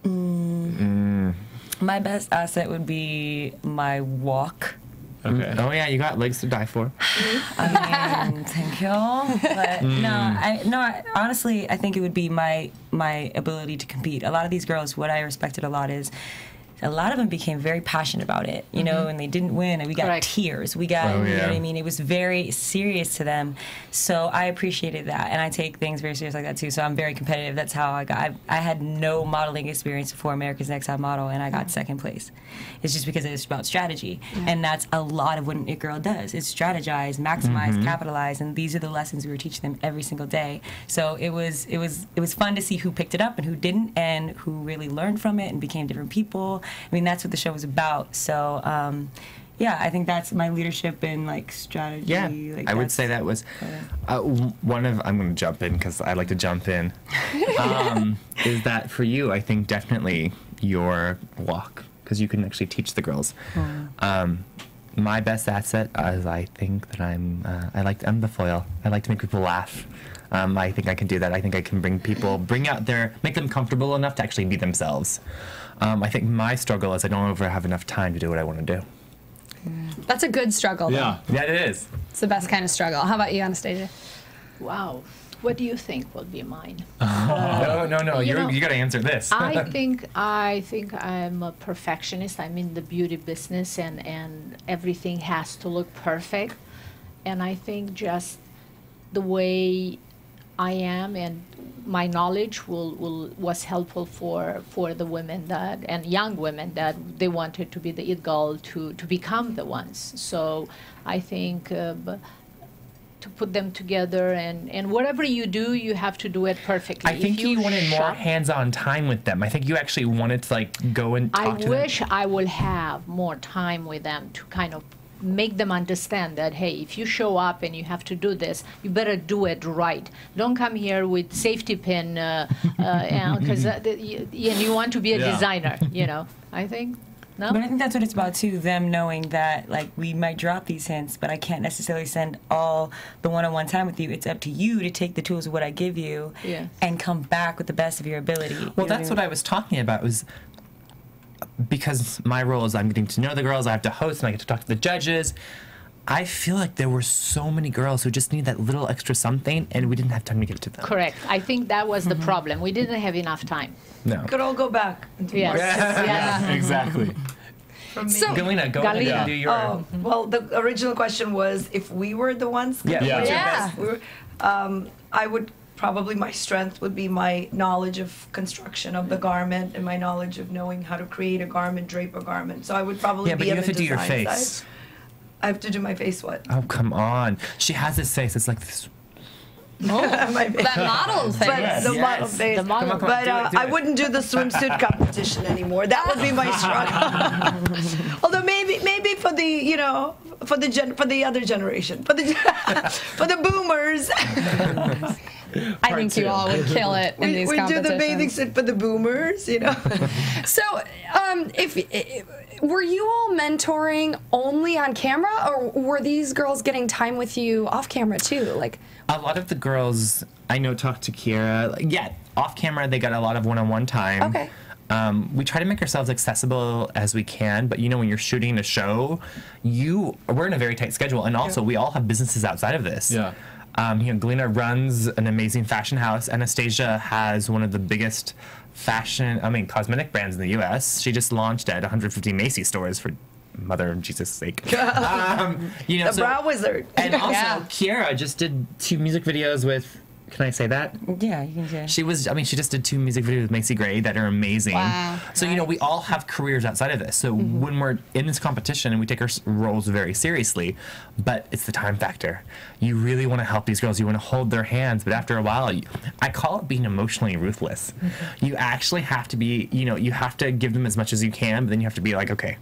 [SPEAKER 4] My best asset would be my walk.
[SPEAKER 3] Okay.
[SPEAKER 5] Oh yeah, you got legs to die for.
[SPEAKER 4] I mean, thank you. But honestly, I think it would be my ability to compete. A lot of these girls, what I respected a lot is, a lot of them became very passionate about it, and they didn't win, and we got tears. We got, you know what I mean? It was very serious to them. So I appreciated that, and I take things very serious like that too. So I'm very competitive. That's how I had no modeling experience before America's Next Top Model, and I got second place. It's just because it's about strategy, and that's a lot of what an It Girl does. It's strategize, maximize, capitalize, and these are the lessons we were teaching them every single day. So it was fun to see who picked it up and who didn't, and who really learned from it and became different people. I mean, that's what the show was about. So, I think that's my leadership and like strategy.
[SPEAKER 5] Yeah,
[SPEAKER 4] like,
[SPEAKER 5] I would say that was one of. I'm going to jump in because I like to jump in. Is that for you? I think definitely your walk, because you can actually teach the girls. My best asset is I think that I'm the foil. I like to make people laugh. I think I can do that. I think I can make them comfortable enough to actually be themselves. I think my struggle is I don't ever have enough time to do what I want to do.
[SPEAKER 2] That's a good struggle.
[SPEAKER 3] Yeah.
[SPEAKER 5] Yeah, it is.
[SPEAKER 2] It's the best kind of struggle. How about you, Anastasia?
[SPEAKER 6] Wow. What do you think will be mine?
[SPEAKER 5] No. You got to answer this.
[SPEAKER 6] I think I'm a perfectionist. I'm in the beauty business, and everything has to look perfect. And I think just the way I am and my knowledge was helpful for the women and young women that they wanted to be the it girl to become the ones. So I think to put them together, and whatever you do, you have to do it perfectly.
[SPEAKER 5] I think you wanted more hands-on time with them. I think you actually wanted to like go and talk to them.
[SPEAKER 6] I wish I would have more time with them to kind of make them understand that, hey, if you show up and you have to do this, you better do it right. Don't come here with safety pin, because you want to be a designer, you know. I think. No?
[SPEAKER 4] But I think that's what it's about too, them knowing that like we might drop these hints, but I can't necessarily send all the one-on-one time with you. It's up to you to take the tools of what I give you and come back with the best of your ability.
[SPEAKER 5] Well, that's what I was talking about, was because my role is I'm getting to know the girls, I have to host and I get to talk to the judges. I feel like there were so many girls who just need that little extra something, and we didn't have time to give it to them.
[SPEAKER 6] Correct. I think that was the problem. We didn't have enough time.
[SPEAKER 5] No.
[SPEAKER 7] Could all go back.
[SPEAKER 6] Yes.
[SPEAKER 3] Yes. Exactly.
[SPEAKER 2] So,
[SPEAKER 5] Galina, go ahead and do your...
[SPEAKER 7] Oh, well, the original question was if we were the ones. I would probably, my strength would be my knowledge of construction of the garment and my knowledge of knowing how to create a garment, drape a garment. So I would probably
[SPEAKER 5] but
[SPEAKER 7] be
[SPEAKER 5] you
[SPEAKER 7] on
[SPEAKER 5] have
[SPEAKER 7] the
[SPEAKER 5] to do your
[SPEAKER 7] design
[SPEAKER 5] face.
[SPEAKER 7] side. I have to do my face. What?
[SPEAKER 5] Oh, come on. She has this face. It's like this.
[SPEAKER 2] that model face.
[SPEAKER 7] But the model face.
[SPEAKER 6] The model.
[SPEAKER 5] Come on,
[SPEAKER 7] But
[SPEAKER 5] do it.
[SPEAKER 7] I wouldn't do the swimsuit competition anymore. That would be my struggle. Although maybe for the for the other generation, for the boomers.
[SPEAKER 2] I think you all would kill it in these
[SPEAKER 7] we do
[SPEAKER 2] competitions.
[SPEAKER 7] the bathing suit for the boomers,
[SPEAKER 2] So, were you all mentoring only on camera, or were these girls getting time with you off camera too? Like,
[SPEAKER 5] a lot of the girls I know talk to Kiara. Like, off camera they got a lot of one-on-one time.
[SPEAKER 2] Okay.
[SPEAKER 5] We try to make ourselves accessible as we can, but when you're shooting a show, we're in a very tight schedule, and also we all have businesses outside of this.
[SPEAKER 3] Yeah.
[SPEAKER 5] Galina runs an amazing fashion house. Anastasia has one of the biggest cosmetic brands in the U.S. She just launched at 150 Macy's stores, for Mother of Jesus' sake.
[SPEAKER 7] The Brow Wizard.
[SPEAKER 5] And also, Kiara just did 2 music videos with. Can I say that?
[SPEAKER 4] Yeah, you can say.
[SPEAKER 5] She just did 2 music videos with Macy Gray that are amazing.
[SPEAKER 2] Wow.
[SPEAKER 5] So, we all have careers outside of this. So when we're in this competition, and we take our roles very seriously, but it's the time factor. You really want to help these girls. You want to hold their hands, but after a while, I call it being emotionally ruthless. You actually have to be, you have to give them as much as you can, but then you have to be like, okay,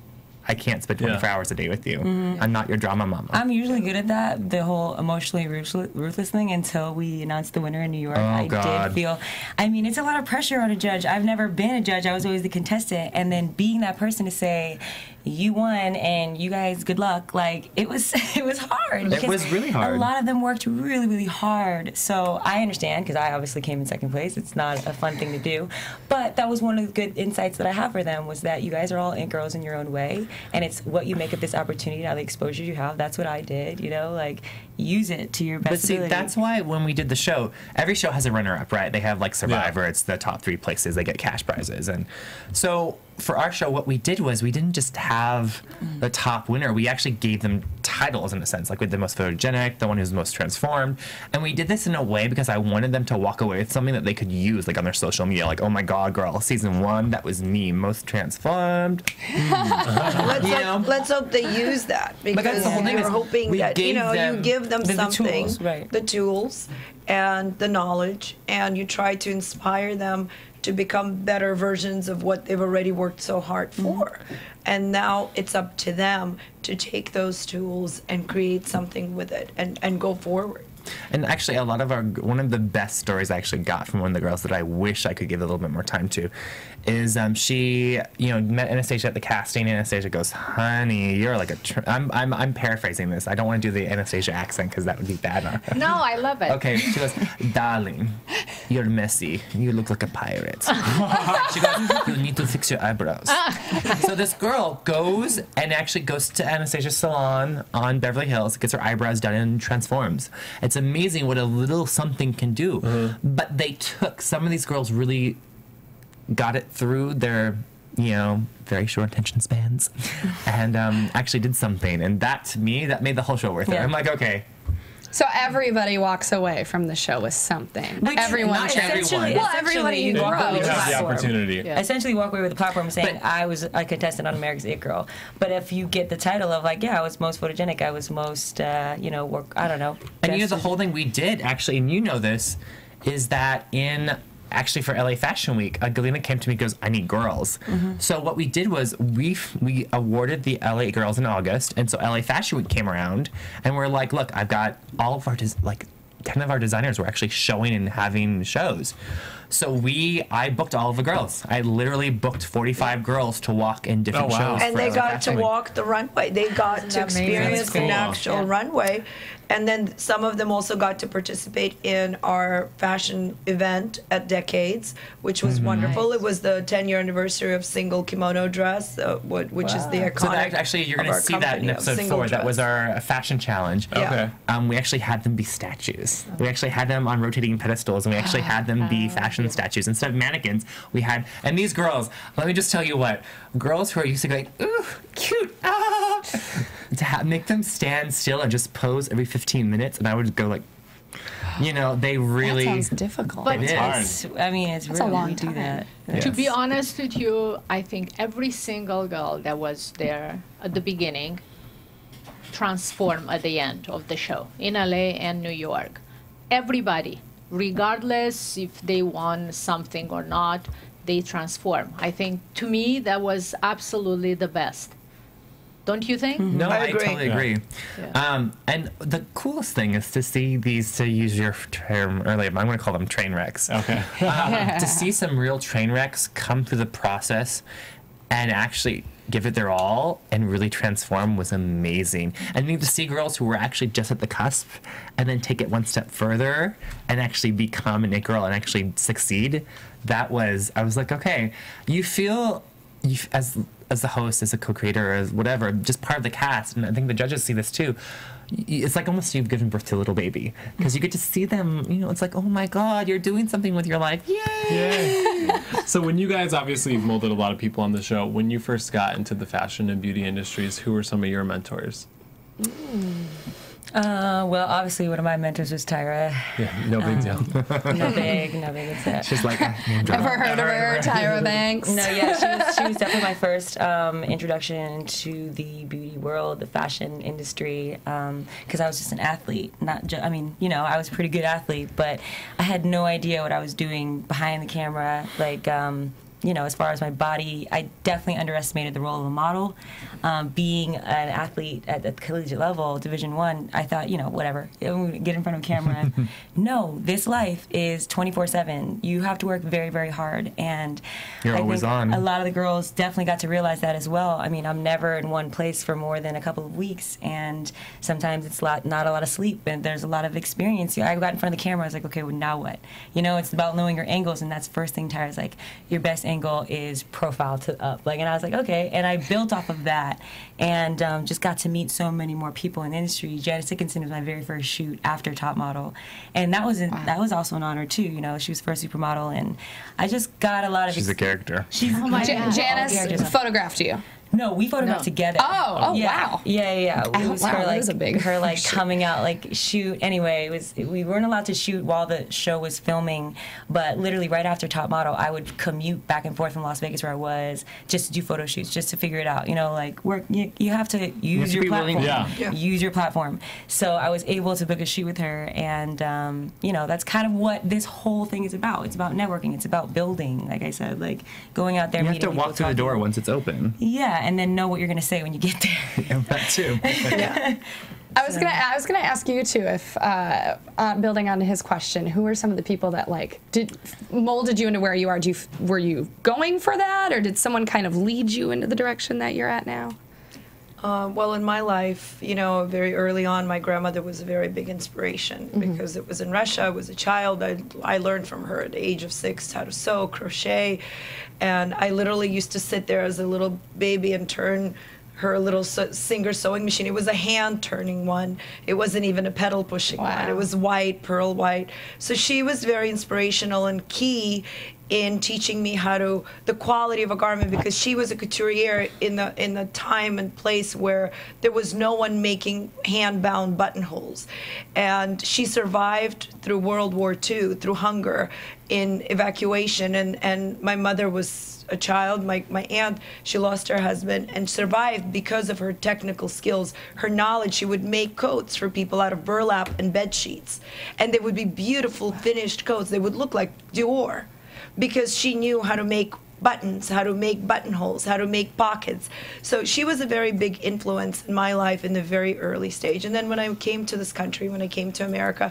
[SPEAKER 5] I can't spend 24 hours a day with you. I'm not your drama mama.
[SPEAKER 4] I'm usually good at that, the whole emotionally ruthless thing, until we announced the winner in New York. I did feel, it's a lot of pressure on a judge. I've never been a judge. I was always the contestant. And then being that person to say, you won and you guys, good luck. Like, it was hard.
[SPEAKER 5] It was really hard.
[SPEAKER 4] A lot of them worked really, really hard. So I understand, because I obviously came in second place. It's not a fun thing to do. But that was one of the good insights that I have for them, was that you guys are all girls in your own way. And it's what you make of this opportunity, now the exposure you have. That's what I did, use it to your best ability.
[SPEAKER 5] But see, that's why when we did the show, every show has a runner-up, right? They have Survivor, it's the top 3 places, they get cash prizes. And so for our show, what we did was we didn't just have the top winner, we actually gave them titles in a sense, like with the most photogenic, the one who's most transformed. And we did this in a way because I wanted them to walk away with something that they could use on their social media, like, oh my God, girl, season 1, that was me, most transformed.
[SPEAKER 7] Let's hope they use that, because
[SPEAKER 5] the whole thing
[SPEAKER 7] you're hoping that you give them something, the tools and the knowledge, and you try to inspire them to become better versions of what they've already worked so hard for. And now it's up to them to take those tools and create something with it and go forward.
[SPEAKER 5] And actually, one of the best stories I actually got from one of the girls that I wish I could give a little bit more time to is she, met Anastasia at the casting. Anastasia goes, honey, you're like I'm paraphrasing this. I don't want to do the Anastasia accent because that would be bad on her.
[SPEAKER 6] No, I love it.
[SPEAKER 5] Okay, she goes, darling, you're messy. You look like a pirate. She goes, you need to fix your eyebrows. So this girl goes to Anastasia's salon on Beverly Hills, gets her eyebrows done, and transforms. It's amazing what a little something can do. But some of these girls really got it through their, very short attention spans and actually did something. And that, to me, that made the whole show worth it. I'm like, okay,
[SPEAKER 2] So everybody walks away from the show with something. Everyone.
[SPEAKER 5] not everyone.
[SPEAKER 2] Well, everybody
[SPEAKER 3] You
[SPEAKER 2] grows.
[SPEAKER 3] have the opportunity.
[SPEAKER 6] Yeah.
[SPEAKER 4] Essentially walk away with the platform saying I was a contestant on America's It Girl. But if you get the title of like, yeah, I was most photogenic, I was most, I don't know.
[SPEAKER 5] And you know, the whole thing we did actually, and you know this, is that actually for LA Fashion Week, Galina came to me and goes, I need girls. So what we did was we awarded the LA girls in August, and so LA Fashion Week came around, and we're like, look, I've got all of our, 10 of our designers were actually showing and having shows. So I booked all of the girls. I literally booked 45 girls to walk in different shows.
[SPEAKER 7] And they got to walk the runway. They got to experience an actual runway. And then some of them also got to participate in our fashion event at Decades, which was wonderful. It was the 10-year anniversary of Single Kimono Dress, which is the iconic.
[SPEAKER 5] So actually, you're going to see that in episode 4. That was our fashion challenge.
[SPEAKER 3] Okay.
[SPEAKER 5] We actually had them be statues. We actually had them on rotating pedestals, and we actually had them be fashion statues instead of mannequins. We had, and these girls. Let me just tell you what, girls who are used to going, ooh, cute, to make them stand still and just pose every 15 minutes, and I would go like, they really.
[SPEAKER 2] That sounds difficult.
[SPEAKER 6] But
[SPEAKER 5] it
[SPEAKER 6] it's
[SPEAKER 5] is.
[SPEAKER 4] I mean, it's
[SPEAKER 2] That's a
[SPEAKER 4] really,
[SPEAKER 2] long
[SPEAKER 4] we do
[SPEAKER 2] time.
[SPEAKER 4] that.
[SPEAKER 6] To be honest with you, I think every single girl that was there at the beginning transformed at the end of the show in LA and New York. Everybody, regardless if they won something or not, they transform. I think, to me, that was absolutely the best. Don't you think?
[SPEAKER 5] No, I
[SPEAKER 7] agree.
[SPEAKER 5] totally agree.
[SPEAKER 6] Yeah.
[SPEAKER 5] And the coolest thing is to see these, to use your term earlier, I'm going to call them train wrecks.
[SPEAKER 3] Okay.
[SPEAKER 5] To see some real train wrecks come through the process and actually give it their all and really transform was amazing. And then to see girls who were actually just at the cusp and then take it one step further and actually become an it girl and actually succeed, I was like, okay, you feel, as the host, as a co-creator, as whatever, just part of the cast, and I think the judges see this too, it's like almost you've given birth to a little baby, because you get to see them, it's like, oh my God, you're doing something with your life. Yay!
[SPEAKER 3] So when you guys, obviously you've molded a lot of people on the show, when you first got into the fashion and beauty industries, who were some of your mentors?
[SPEAKER 4] Well, obviously one of my mentors was Tyra.
[SPEAKER 3] Yeah, no big deal.
[SPEAKER 4] No big, it's that.
[SPEAKER 5] She's like,
[SPEAKER 2] Ever heard of her, Tyra Banks?
[SPEAKER 4] No, yeah, she was definitely my first introduction to the beauty world, the fashion industry, because I was just an athlete. I was a pretty good athlete, but I had no idea what I was doing behind the camera. As far as my body, I definitely underestimated the role of a model. Being an athlete at the collegiate level, Division I thought, whatever, I'm gonna get in front of a camera. No, this life is 24/7. You have to work very, very hard, and
[SPEAKER 5] You're always on.
[SPEAKER 4] A lot of the girls definitely got to realize that as well. I mean, I'm never in one place for more than a couple of weeks, and sometimes it's not a lot of sleep, and there's a lot of experience. I got in front of the camera, I was like, okay, well, now what? It's about knowing your angles, and that's the first thing Tyra's like, your best angle is profile to up. And I was like, okay, and I built off of that, and just got to meet so many more people in the industry. Janice Dickinson was my very first shoot after Top Model, and that was also an honor too. She was first supermodel, and I just got a lot of.
[SPEAKER 5] She's a character.
[SPEAKER 2] Janice photographed you.
[SPEAKER 4] No, we photographed together.
[SPEAKER 2] Oh,
[SPEAKER 4] yeah.
[SPEAKER 2] wow.
[SPEAKER 4] Yeah. It was her,
[SPEAKER 2] that was a big
[SPEAKER 4] her
[SPEAKER 2] shoot.
[SPEAKER 4] coming out, shoot. Anyway, we weren't allowed to shoot while the show was filming, but literally right after Top Model, I would commute back and forth from Las Vegas where I was just to do photo shoots, just to figure it out. You have to use your platform. Use your platform. So I was able to book a shoot with her, and that's kind of what this whole thing is about. It's about networking. It's about building. Like I said, going out there.
[SPEAKER 5] You have to walk through the door once it's open.
[SPEAKER 4] Yeah. And then know what you're going to say when you get there.
[SPEAKER 5] Yeah, that too.
[SPEAKER 2] I was gonna ask you too, if building on his question, who are some of the people that molded you into where you are? Were you going for that, or did someone kind of lead you into the direction that you're at now?
[SPEAKER 7] Well, in my life, very early on, my grandmother was a very big inspiration because it was in Russia. I was a child. I learned from her at the age of 6 how to sew, crochet, and I literally used to sit there as a little baby and turn her little Singer sewing machine. It was a hand-turning one. It wasn't even a pedal-pushing one. It was white, pearl white. So she was very inspirational and key in teaching me the quality of a garment, because she was a couturier in the time and place where there was no one making hand-bound buttonholes. And she survived through World War II, through hunger, in evacuation, and my mother was a child. My aunt, she lost her husband and survived because of her technical skills, her knowledge. She would make coats for people out of burlap and bed sheets, and they would be beautiful finished coats. They would look like Dior, because she knew how to make buttons, how to make buttonholes, how to make pockets. So she was a very big influence in my life in the very early stage. And then when I came to this country, when I came to America,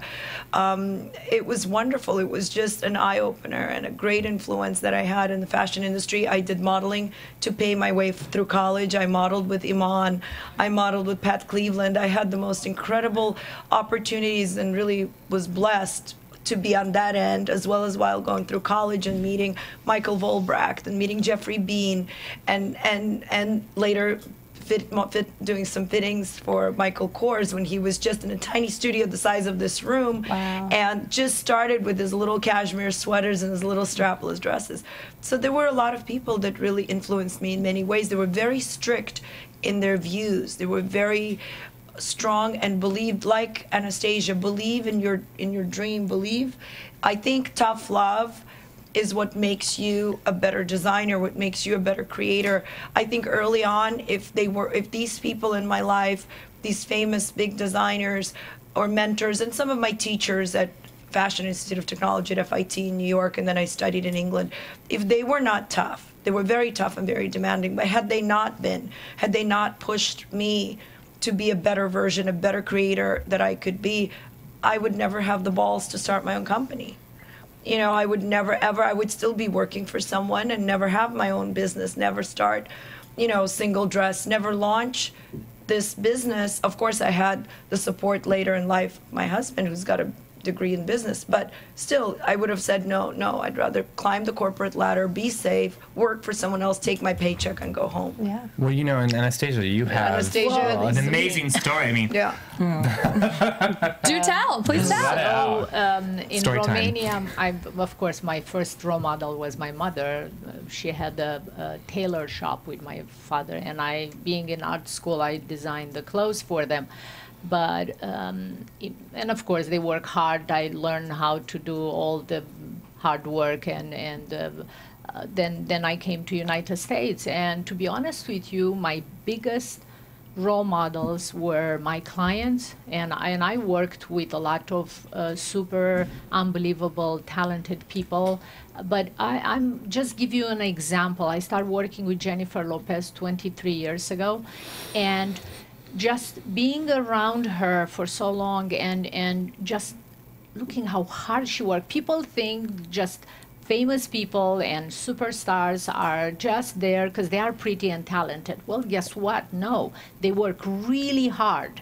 [SPEAKER 7] it was wonderful. It was just an eye-opener and a great influence that I had in the fashion industry. I did modeling to pay my way through college. I modeled with Iman. I modeled with Pat Cleveland. I had the most incredible opportunities and really was blessed to be on that end, as well as while going through college and meeting Michael Volbracht and meeting Jeffrey Bean, and later doing some fittings for Michael Kors when he was just in a tiny studio the size of this room.
[SPEAKER 2] Wow.
[SPEAKER 7] And just started with his little cashmere sweaters and his little strapless dresses. So there were a lot of people that really influenced me in many ways. They were very strict in their views. They were very strong and believed, like Anastasia, believe in your dream, believe. I think tough love is what makes you a better designer, what makes you a better creator. I think early on, if these people in my life, these famous big designers or mentors, and some of my teachers at Fashion Institute of Technology at FIT in New York, and then I studied in England, if they were not tough, they were very tough and very demanding, but had they not pushed me to be a better version, a better creator that I could be, I would never have the balls to start my own company. You know, I would never, ever, I would still be working for someone and never have my own business, never start, you know, single dress, never launch this business. Of course, I had the support later in life, my husband, who's got a degree in business, but still, I would have said, no, I'd rather climb the corporate ladder, be safe, work for someone else, take my paycheck, and go home.
[SPEAKER 2] Yeah.
[SPEAKER 5] Well, you know, and Anastasia, you have an amazing story. I mean,
[SPEAKER 7] yeah.
[SPEAKER 2] Do tell, please tell.
[SPEAKER 6] So in
[SPEAKER 5] Story time.
[SPEAKER 6] Romania, of course, my first role model was my mother. She had a tailor shop with my father, and I, being in art school, I designed the clothes for them. But and of course they work hard. I learned how to do all the hard work, and then I came to United States. And to be honest with you, my biggest role models were my clients, and I worked with a lot of super unbelievable talented people. But I'm just give you an example. I started working with Jennifer Lopez 23 years ago, and just being around her for so long and just looking how hard she worked. People think just famous people and superstars are just there because they are pretty and talented. Well, guess what? No, they work really hard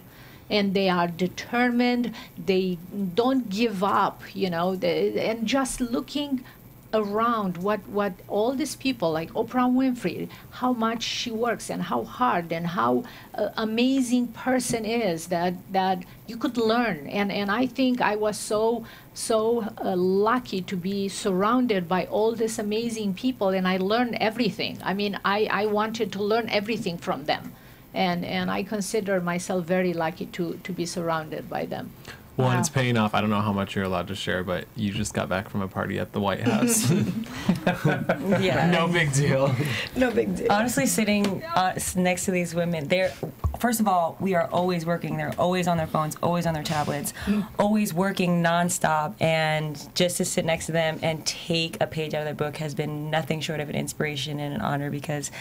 [SPEAKER 6] and they are determined. They don't give up, you know, and just looking around what all these people like Oprah Winfrey, how much she works and how hard and how amazing person is that you could learn. And I think I was so lucky to be surrounded by all these amazing people, and I learned everything. I mean, I wanted to learn everything from them, and I consider myself very lucky to be surrounded by them.
[SPEAKER 3] Well, and it's paying off. I don't know how much you're allowed to share, but you just got back from a party at the White House.
[SPEAKER 4] Yeah.
[SPEAKER 3] No big deal.
[SPEAKER 7] No big deal.
[SPEAKER 4] Honestly, sitting next to these women, first of all, we are always working. They're always on their phones, always on their tablets, always working nonstop. And just to sit next to them and take a page out of their book has been nothing short of an inspiration and an honor, because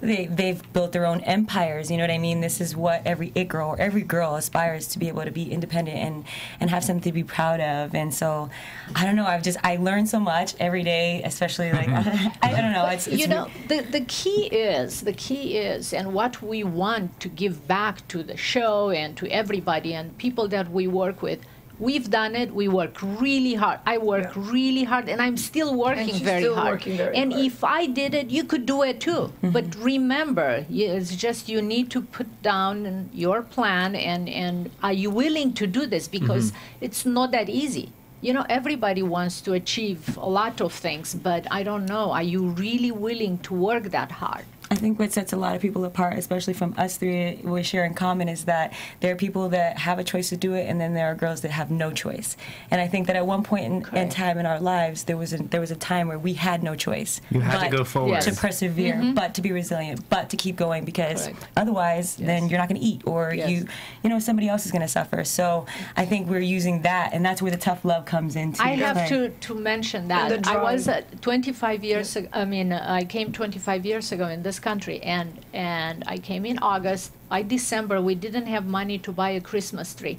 [SPEAKER 4] they've built their own empires. You know what I mean? This is what every it girl or every girl aspires to be able to be independent and have something to be proud of. And so, I don't know. I learn so much every day, especially like I don't know. It's
[SPEAKER 6] you know, the key is, and what we want to give back to the show and to everybody and people that we work with. We've done it. We work really hard. I work really hard, and I'm still working very hard. And if I did it, you could do it too. But remember, it's just you need to put down your plan, and are you willing to do this? Because it's not that easy. you know, everybody wants to achieve a lot of things, but I don't know, are you really willing to work that hard?
[SPEAKER 4] I think what sets a lot of people apart, especially from us three, what we share in common is that there are people that have a choice to do it, and then there are girls that have no choice. And I think that at one point in time in our lives, there was a time where we had no choice.
[SPEAKER 5] You had to go forward.
[SPEAKER 4] To persevere, but to be resilient, but to keep going, because otherwise, then you're not going to eat, or you know, somebody else is going to suffer. So I think we're using that, and that's where the tough love comes into.
[SPEAKER 6] I have to mention that I was 25 years ago. I mean, I came 25 years ago in this country, and I came in August. By December, we didn't have money to buy a Christmas tree.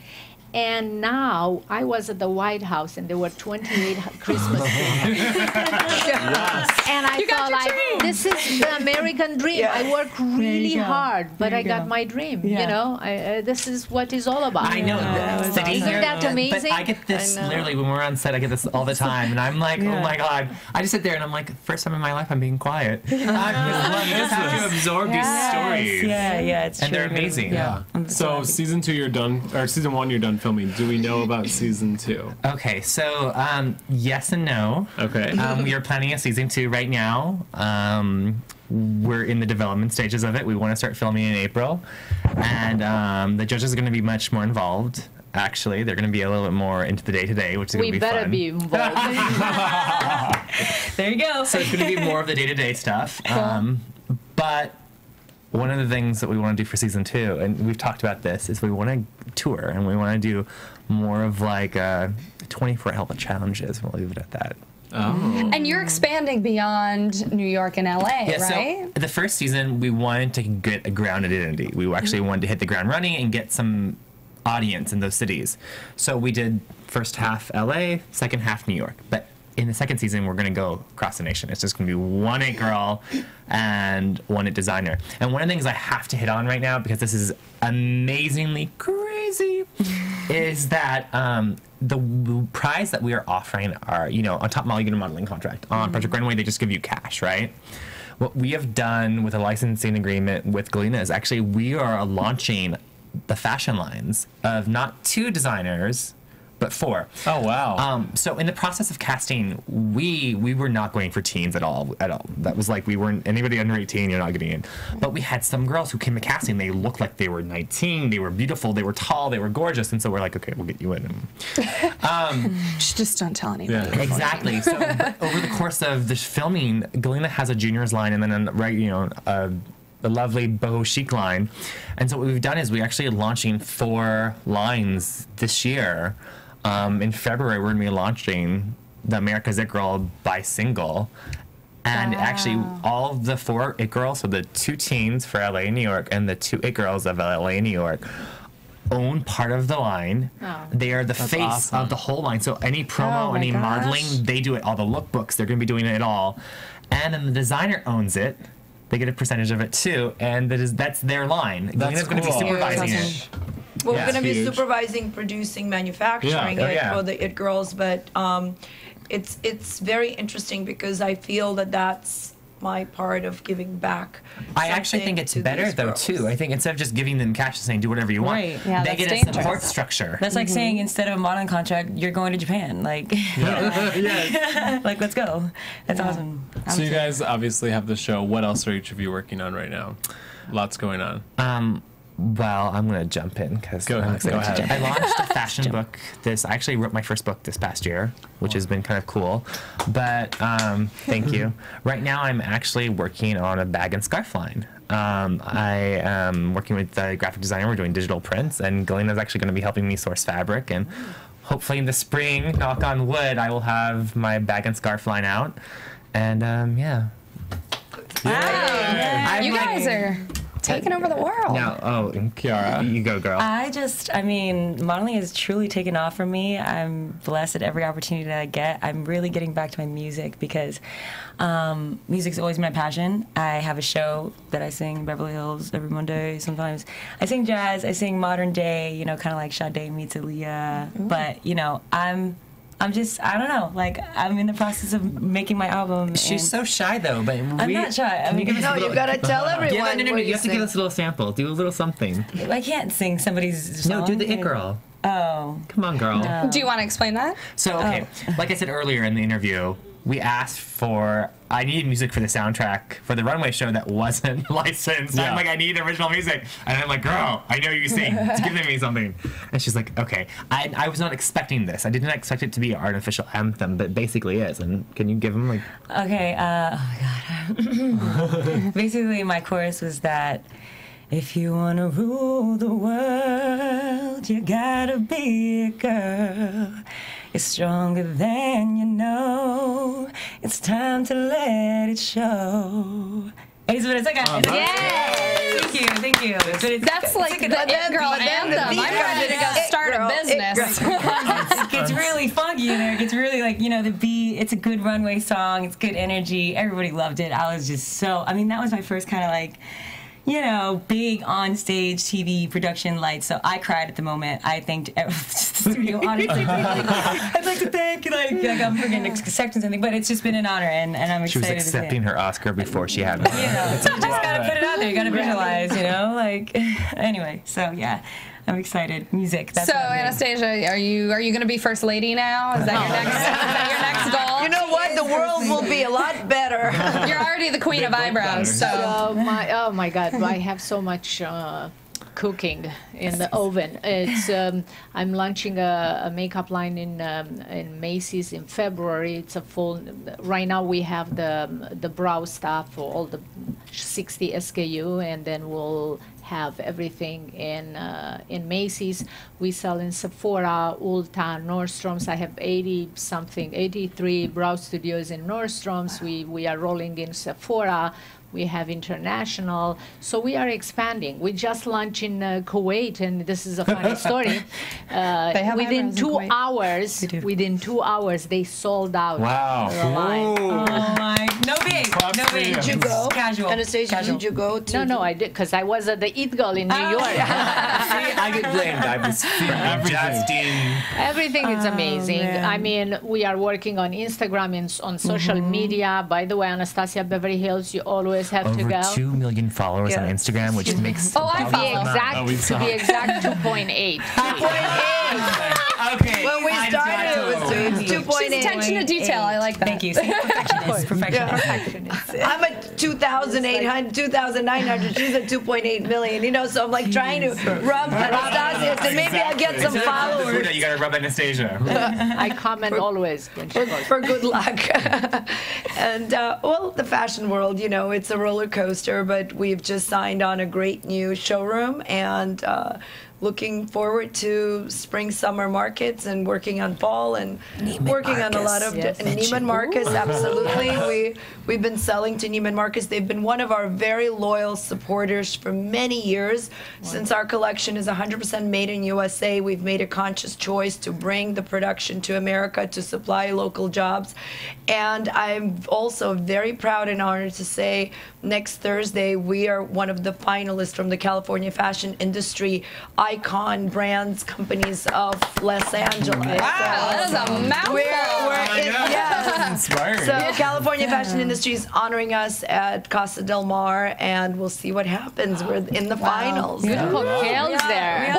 [SPEAKER 6] And now I was at the White House, and there were 28 Christmas trees. And I thought, like, this is the American dream. I work really hard, but I got my dream. You know, this is what it's all about.
[SPEAKER 5] I know.
[SPEAKER 6] Isn't that amazing?
[SPEAKER 5] But I get this literally when we're on set. I get this all the time, and I'm like, oh my god. I just sit there and I'm like, first time in my life I'm being quiet. You just have to absorb these stories.
[SPEAKER 4] Yeah, it's
[SPEAKER 5] and
[SPEAKER 4] true.
[SPEAKER 5] they're amazing.
[SPEAKER 3] Yeah. So season 2 you're done, or season 1 you're done filming. Do we know about season 2?
[SPEAKER 5] Okay, so yes and no.
[SPEAKER 3] Okay.
[SPEAKER 5] We are planning a season 2 right now. We're in the development stages of it. We want to start filming in April, and the judges are going to be much more involved. Actually, they're going to be a little bit more into the day-to-day, which is going to be fun.
[SPEAKER 6] We better be involved.
[SPEAKER 4] There you go.
[SPEAKER 5] So it's going to be more of the day-to-day stuff. But one of the things that we want to do for season 2, and we've talked about this, is we want to tour, and we want to do more of like 24-hour challenges. We'll leave it at that.
[SPEAKER 2] Oh. And you're expanding beyond New York and LA, right?
[SPEAKER 5] So the first season, we wanted to get a ground identity. We actually wanted to hit the ground running and get some audience in those cities. So we did first half LA, second half New York. But in the second season, we're going to go across the nation. It's just going to be one it girl and one it designer. And one of the things I have to hit on right now, because this is amazingly crazy, is that the prize that we are offering are, you know, on top model, you get a modeling contract. On Project Runway, they just give you cash, right? What we have done with a licensing agreement with Galina is actually we are launching the fashion lines of not 2 designers, but 4.
[SPEAKER 3] Oh wow!
[SPEAKER 5] So in the process of casting, we were not going for teens at all. That was like we weren't anybody under 18. You're not getting in. But we had some girls who came to casting. They looked like they were 19. They were beautiful. They were tall. They were gorgeous. And so we're like, okay, we'll get you in.
[SPEAKER 2] Just don't tell anybody.
[SPEAKER 5] Yeah. Exactly. So over the course of this filming, Galina has a juniors line, and then a lovely boho chic line. And so what we've done is we actually are launching 4 lines this year. In February, we're going to be launching the America's It Girl by single. And actually, all of the 4 It Girls, so the 2 teens for LA and New York, and the 2 It Girls of LA and New York, own part of the line. They are the face of the whole line. So any promo, any modeling, they do it. All the lookbooks, they're going to be doing it all. And then the designer owns it. They get a percentage of it too, and that's their line. Galina's going to be supervising it.
[SPEAKER 7] Well, we're going to be supervising, producing, manufacturing it for the It Girls, but it's very interesting because I feel that that's my part of giving back.
[SPEAKER 5] I actually think it's better though too. I think instead of just giving them cash and saying do whatever you want, they get a support structure.
[SPEAKER 4] That's like saying instead of a modeling contract, you're going to Japan. Like, like let's go. That's awesome.
[SPEAKER 3] So you guys obviously have the show. What else are each of you working on right now? Lots going on.
[SPEAKER 5] Well, I'm going to jump in because
[SPEAKER 3] go ahead.
[SPEAKER 5] I launched a fashion book. I actually wrote my first book this past year, which has been kind of cool. But thank you. Right now, I'm actually working on a bag and scarf line. I am working with the graphic designer. We're doing digital prints, and Galina's actually going to be helping me source fabric. And hopefully in the spring, knock on wood, I will have my bag and scarf line out. And yeah.
[SPEAKER 2] Wow. You guys are taking over the world.
[SPEAKER 5] Now, Kiara, you go, girl.
[SPEAKER 4] I mean, modeling has truly taken off for me. I'm blessed at every opportunity that I get. I'm really getting back to my music because music's always been my passion. I have a show that I sing in Beverly Hills every Monday. Sometimes I sing jazz, I sing modern day, you know, kind of like Sade meets Aaliyah. But, you know, I'm just, I don't know, like, I'm in the process of making my album.
[SPEAKER 5] She's so shy, though, but
[SPEAKER 4] I'm not shy. I mean,
[SPEAKER 7] you gotta tell everyone.
[SPEAKER 5] No, you have to give us a little sample. Do a little something.
[SPEAKER 4] I can't sing somebody's song.
[SPEAKER 5] No, do the It Girl.
[SPEAKER 4] Oh.
[SPEAKER 5] Come on, girl.
[SPEAKER 2] Do you want to explain that?
[SPEAKER 5] So, okay, like I said earlier in the interview, we asked for, I needed music for the soundtrack for the runway show that wasn't licensed.
[SPEAKER 3] Yeah.
[SPEAKER 5] I'm like, I need original music. And I'm like, girl, I know you sing. Give me something. And she's like, okay. I was not expecting this. I didn't expect it to be our official anthem, but basically is. And can you give them like...
[SPEAKER 4] Okay, oh my God. Basically, my chorus was that if you want to rule the world, you gotta be a girl. It's stronger than you know. It's time to let it show. It's like a,
[SPEAKER 2] Yay!
[SPEAKER 4] Thank you. But
[SPEAKER 2] That's like the It Girl anthem. I'm ready to go start a business.
[SPEAKER 4] It gets really funky in there. It gets really like, you know, the beat. It's a good runway song. It's good energy. Everybody loved it. I was just so, I mean, that was my first kind of like, you know, big on-stage TV production lights. So I cried at the moment. I thanked the studio audience. I'd like to thank, like I'm forgetting accepting something, but it's just been an honor, and I'm excited.
[SPEAKER 5] She was accepting her Oscar before she had it.
[SPEAKER 4] You know, so you just gotta put it out there. You gotta visualize, you know, like. Anyway, so yeah. I'm excited. Music. That's
[SPEAKER 2] so, Anastasia, are you going to be first lady now? Is that your next goal?
[SPEAKER 7] You know what? The world will be a lot better.
[SPEAKER 2] You're already the queen of eyebrows. So,
[SPEAKER 6] oh my God, I have so much cooking in the oven. It's I'm launching a makeup line in Macy's in February. It's a full. Right now we have the brow stuff for all the 60 SKU, and then we'll have everything in Macy's. We sell in Sephora, Ulta, Nordstrom's. I have 83 brow studios in Nordstrom's. We are rolling in Sephora. We have international, so we are expanding. We just launched in Kuwait, and this is a funny story. Within 2 hours, they sold out.
[SPEAKER 5] Wow!
[SPEAKER 6] The line.
[SPEAKER 4] Oh my! No big.
[SPEAKER 7] Did you go?
[SPEAKER 4] Casual.
[SPEAKER 7] Anastasia, did you go to?
[SPEAKER 6] No, I did, because I was at the Eat Girl in New York.
[SPEAKER 5] See, I get blamed. I was adjusting.
[SPEAKER 6] Everything is amazing. I mean, we are working on Instagram and on social media. By the way, Anastasia Beverly Hills, you always have to
[SPEAKER 5] Over
[SPEAKER 6] go.
[SPEAKER 5] 2 million followers on Instagram, which makes
[SPEAKER 6] To be exact, 2.8. 2.8.
[SPEAKER 5] Okay.
[SPEAKER 7] When we started, it was 2.8.
[SPEAKER 2] She's attention to detail. I like that.
[SPEAKER 4] Thank you. Perfectionist.
[SPEAKER 7] I'm at 2,800, 2,900. She's at 2.8 million. You know, so I'm like trying to rub Anastasia, so maybe I'll get some followers.
[SPEAKER 5] You gotta rub Anastasia.
[SPEAKER 6] I comment always when she goes.
[SPEAKER 7] For good luck. And, well, the fashion world, you know, it's a roller coaster, but we've just signed on a great new showroom, and looking forward to spring, summer markets, and working on fall, and working on a lot of Neiman Marcus. Absolutely, we've been selling to Neiman Marcus. They've been one of our very loyal supporters for many years. Since our collection is 100% made in USA, we've made a conscious choice to bring the production to America to supply local jobs. And I'm also very proud and honored to say next Thursday we are one of the finalists from the California fashion industry icon brands companies of Los Angeles.
[SPEAKER 2] Wow, that is a mouthful.
[SPEAKER 3] Inspiring.
[SPEAKER 7] So California Fashion Industry is honoring us at Casa Del Mar, and we'll see what happens. We're in the finals.
[SPEAKER 6] Good cocktails there.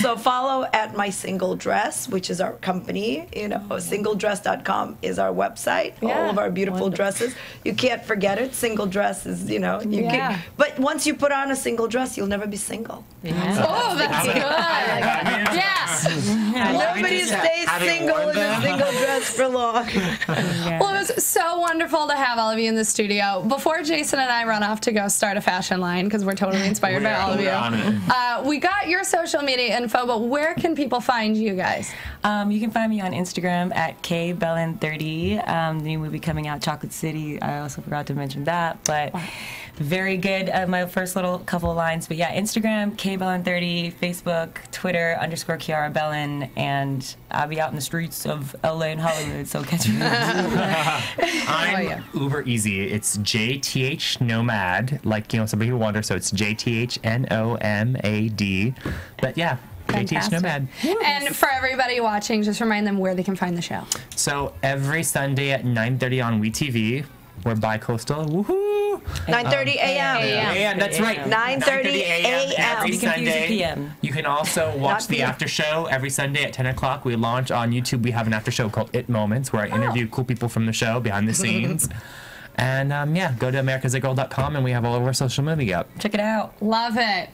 [SPEAKER 7] So follow at My Single Dress, which is our company. You know, singledress.com is our website. All of our beautiful dresses. You can't forget it. Single dress is, you know, you can. But once you put on a single dress, you'll never be single.
[SPEAKER 2] Oh, that's good. Yes.
[SPEAKER 7] Nobody stays single in a single dress for long.
[SPEAKER 2] Well, it was so wonderful to have all of you in the studio. Before Jason and I run off to go start a fashion line, because we're totally inspired by all of you, we got your social media info, but where can people find you guys?
[SPEAKER 4] You can find me on Instagram at kbelen30. The new movie coming out, Chocolate City. I also forgot to mention that, but very good. My first little couple of lines, but yeah, Instagram kbelen30, Facebook, Twitter _Kiara Belen, and I'll be out in the streets of LA and Hollywood, so catch me.
[SPEAKER 5] I'm uber easy. It's JTH Nomad, like, you know, somebody who wonders, so it's JTHNOMAD. But yeah. JTH Nomad.
[SPEAKER 2] And for everybody watching, just remind them where they can find the show.
[SPEAKER 5] So every Sunday at 9:30 on WeTV, We're bi-coastal. Woohoo!
[SPEAKER 7] 9:30 a.m.
[SPEAKER 5] AM, that's right.
[SPEAKER 7] 9:30 a.m.
[SPEAKER 5] every
[SPEAKER 4] You confuse the
[SPEAKER 5] Sunday.
[SPEAKER 4] PM.
[SPEAKER 5] You can also watch the
[SPEAKER 7] PM.
[SPEAKER 5] after show every Sunday at 10 o'clock. We launch on YouTube. We have an after show called It Moments, where I interview cool people from the show behind the scenes. And yeah, go to americasitgirl.com, and we have all of our social media up.
[SPEAKER 4] Check it out.
[SPEAKER 2] Love it.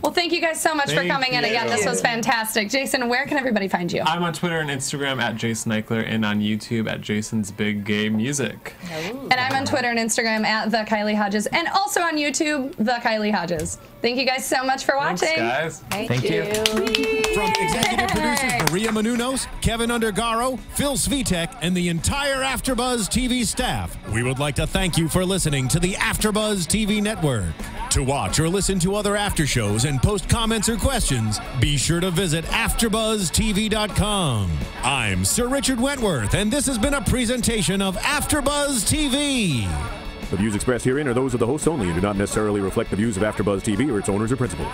[SPEAKER 2] Well, thank you guys so much for
[SPEAKER 3] Thank
[SPEAKER 2] coming in again. This was fantastic. Jason, where can everybody find you?
[SPEAKER 3] I'm on Twitter and Instagram at Jason Ikeler and on YouTube at Jason's Big Gay Music.
[SPEAKER 2] And I'm on Twitter and Instagram at the Kylie Hodges, and also on YouTube, the Kylie Hodges. Thank you guys so much for watching.
[SPEAKER 3] Thanks, guys.
[SPEAKER 5] Thank you.
[SPEAKER 1] From executive producers Maria Menounos, Kevin Undergaro, Phil Svitek, and the entire AfterBuzz TV staff, we would like to thank you for listening to the AfterBuzz TV network. To watch or listen to other after shows and post comments or questions, be sure to visit AfterBuzzTV.com. I'm Sir Richard Wentworth, and this has been a presentation of AfterBuzz TV.
[SPEAKER 10] The views expressed herein are those of the hosts only and do not necessarily reflect the views of AfterBuzz TV or its owners or principals.